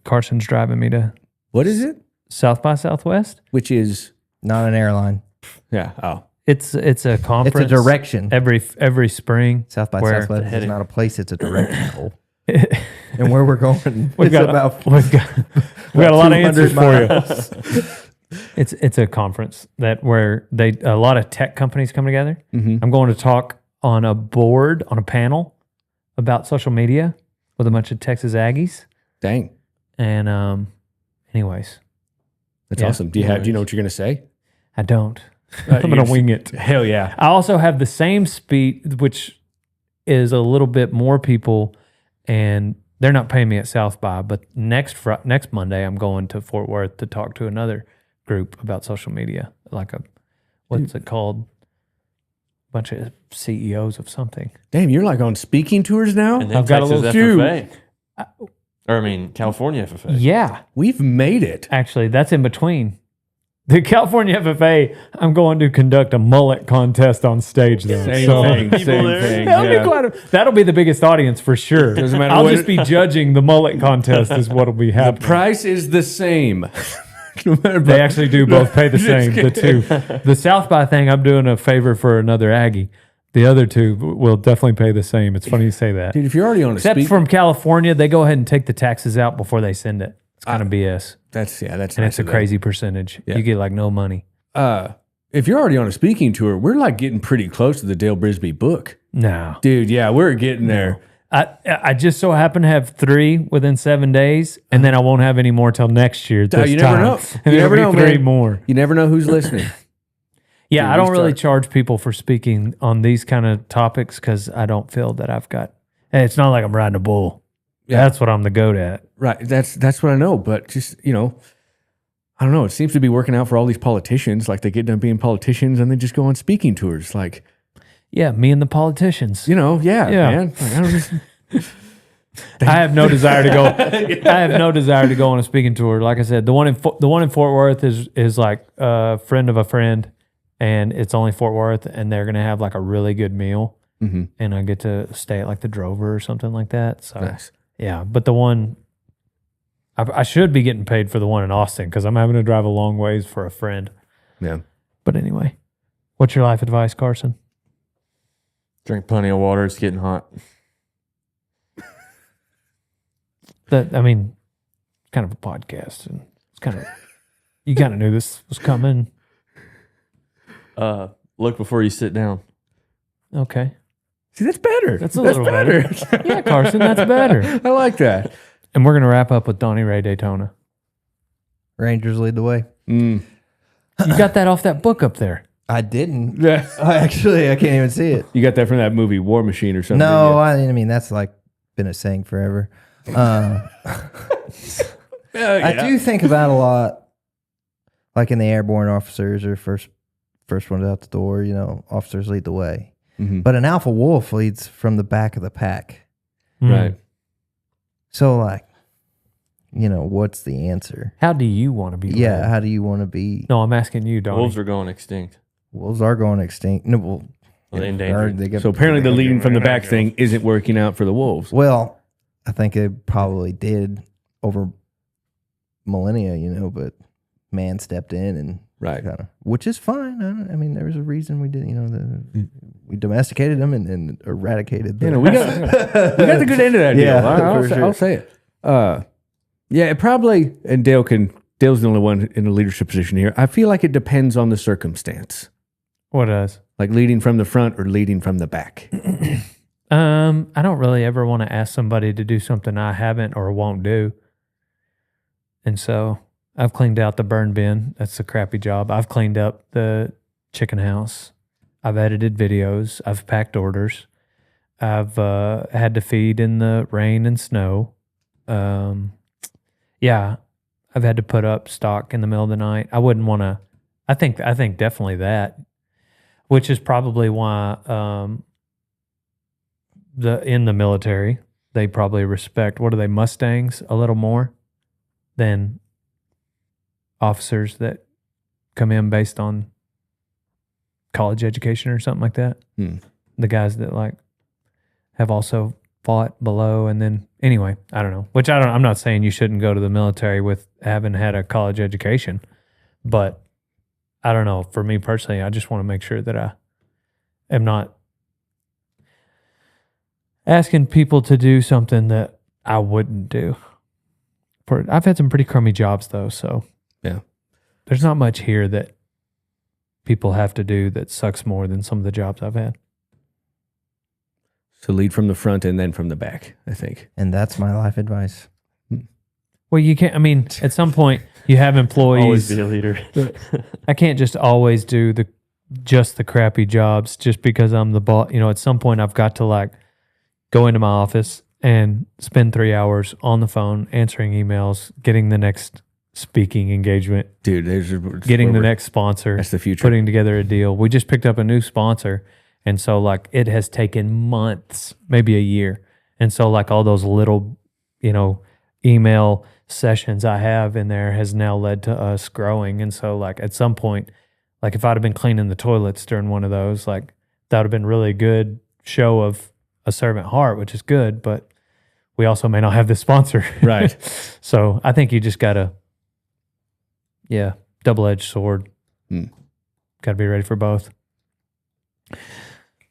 A: Carson's driving me to
B: What is it?
A: South by Southwest.
B: Which is,
C: Not an airline.
B: yeah. Oh.
A: It's a
C: It's a
A: conference.
C: direction.
A: Every spring.
C: South by
A: where-
C: Southwest is not a place, it's a direction. And where we're going,
A: We've got
C: about
A: we got a lot of answers
C: 200
A: for you. It's a conference that where a lot of tech companies come together. I'm going to talk on a board on a panel about social media with a bunch of Texas Aggies.
B: Dang.
A: And anyways,
B: That's
A: Yeah.
B: awesome. Do you know what you're going to say?
A: I don't. I'm
B: you're
A: going to wing it.
B: Hell yeah.
A: I also have the same speed, which is a little bit more people, and they're not paying me at South by. But next Monday, I'm going to Fort Worth to talk to another group about social media, like what's it called? Bunch of CEOs of something.
B: Damn, you're like on speaking tours now?
D: And then
A: I've got a
D: Texas
A: little
D: FFA. Or I mean, California FFA.
A: Yeah,
B: We've made it.
A: actually, that's in between. The California FFA, I'm going to conduct a mullet contest on stage there.
B: Same
A: So-
B: thing.
D: People
B: Same
D: there.
B: thing.
A: That'll,
B: yeah.
A: be that'll be the biggest audience for sure.
B: Doesn't matter
A: I'll
B: what
A: just be judging the mullet contest is what'll be
B: The
A: happening.
B: price is the same. No matter
A: They
B: what.
A: actually do both pay the same, the two. The South by thing, I'm doing a favor for another Aggie. The other two will definitely pay the same. It's funny you say that.
B: Dude, if you're already on a
A: Except
B: speak,
A: from California, they go ahead and take the taxes out before they send it. It's kind of BS.
B: that's
A: And
B: nice
A: it's a
B: of them.
A: crazy percentage.
B: Yeah.
A: You get like no money.
B: If you're already on a speaking tour, we're like getting pretty close to the Dale Brisby book.
A: No.
B: Dude, yeah, we're getting there.
A: I just so happen to have 3 within 7 days, and then I won't have any more till next year. This
B: you never
A: time.
B: know.
A: And
B: You
A: there'll
B: never
A: be
B: know,
A: 3
B: man.
A: more.
B: You never know who's listening.
A: Yeah,
B: Dude,
A: I don't
B: we
A: really
B: start-
A: charge people for speaking on these kind of topics because I don't feel that I've got. Hey, it's not like I'm riding a bull.
B: Yeah.
A: That's what I'm the goat at.
B: Right. That's what I know. But just, I don't know. It seems to be working out for all these politicians. Like they get done being politicians and they just go on speaking tours. Like,
A: Yeah, me and the politicians.
B: yeah,
A: Yeah.
B: man. Like, I don't just,
A: I have no desire to go. I have no desire to go on a speaking tour. Like I said, the one in Fort Worth is like a friend of a friend, and it's only Fort Worth, and they're gonna have like a really good meal, and I get to stay at like the Drover or something like that. So
B: Nice.
A: yeah, but the one I should be getting paid for the one in Austin because I'm having to drive a long ways for a friend.
B: Yeah.
A: But anyway, what's your life advice, Carson?
D: Drink plenty of water. It's getting hot.
A: I mean, it's kind of a podcast, and it's kind of you kind of knew this was coming.
D: Look before you sit down.
A: Okay.
B: See, that's better.
A: That's a little better. Yeah, Carson, that's better.
B: I like that.
A: And we're going to wrap up with Donnie Ray Daytona.
C: Rangers lead the way.
A: You got that off that book up there.
C: I didn't.
B: Yeah.
C: I can't even see it.
B: You got that from that movie War Machine or something?
C: No,
B: didn't
C: I mean that's like been a saying forever.
B: you?
C: I do think about a lot, like in the airborne officers or first ones out the door. Officers lead the way,
B: Mhm.
C: but an alpha wolf leads from the back of the pack.
A: Mm.
B: Right.
C: So like, what's the answer?
A: How do you want to be?
C: Yeah,
A: led?
C: how do you want to be?
A: No, I'm asking you, Donnie.
D: Wolves are going extinct.
C: Wolves are going extinct. No, well,
D: Well, endangered.
B: So apparently the leading from the back thing isn't working out for the Wolves.
C: Well, I think it probably did over millennia, but man stepped in and
B: Right.
C: kind of, which is fine. I mean, there was a reason we did. We domesticated them and eradicated them.
B: We got the good end of that deal.
C: Yeah,
B: I'll say it. It probably, and Dale's the only one in a leadership position here. I feel like it depends on the circumstance.
A: What does?
B: Like leading from the front or leading from the back.
A: I don't really ever want to ask somebody to do something I haven't or won't do. And so I've cleaned out the burn bin. That's a crappy job. I've cleaned up the chicken house. I've edited videos. I've packed orders. I've had to feed in the rain and snow. I've had to put up stock in the middle of the night. I wouldn't want to. I think definitely that, which is probably why in the military they probably respect, what are they, Mustangs a little more than officers that come in based on college education or something like that. The guys that like have also fought below, and then anyway, I don't know. I'm not saying you shouldn't go to the military with having had a college education, but I don't know. For me personally, I just want to make sure that I am not asking people to do something that I wouldn't do. I've had some pretty crummy jobs though, so
B: yeah,
A: there's not much here that people have to do that sucks more than some of the jobs I've had.
B: So lead from the front and then from the back, I think.
C: And that's my life advice.
A: Well, you can't, I mean, at some point you have employees.
D: Always be a leader.
A: I can't just always do just the crappy jobs just because I'm the boss. At some point I've got to like go into my office and spend 3 hours on the phone answering emails, getting the next speaking engagement,
B: Dude,
A: getting the next sponsor.
B: That's the future.
A: Putting together a deal. We just picked up a new sponsor. And so like it has taken months, maybe a year. And so like all those little, email sessions I have in there has now led to us growing. And so like at some point, like if I'd have been cleaning the toilets during one of those, like that would have been really good show of a servant heart, which is good, but we also may not have this sponsor.
B: Right.
A: So I think you just gotta, double-edged sword. Gotta be ready for both.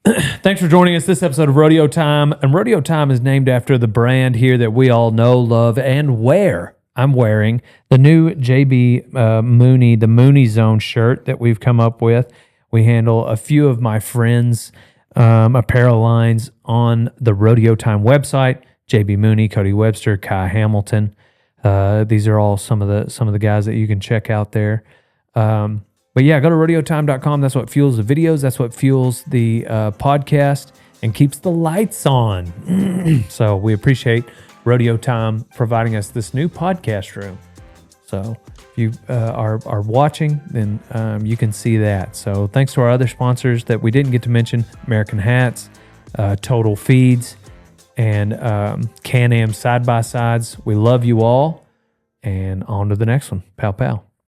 A: Thanks for joining us this episode of Rodeo Time. And Rodeo Time is named after the brand here that we all know, love, and wear. I'm wearing the new JB Mooney, the Mooney Zone shirt that we've come up with. We handle a few of my friends' apparel lines on the Rodeo Time website. JB Mooney, Cody Webster, Kai Hamilton. These are all some of the guys that you can check out there. But yeah, go to rodeotime.com. That's what fuels the videos. That's what fuels the podcast and keeps the lights on. So we appreciate Rodeo Time providing us this new podcast room. So if you are watching, then you can see that. So thanks to our other sponsors that we didn't get to mention, American Hats, Total Feeds, and Can-Am Side-by-Sides. We love you all. And on to the next one. Pow, pow.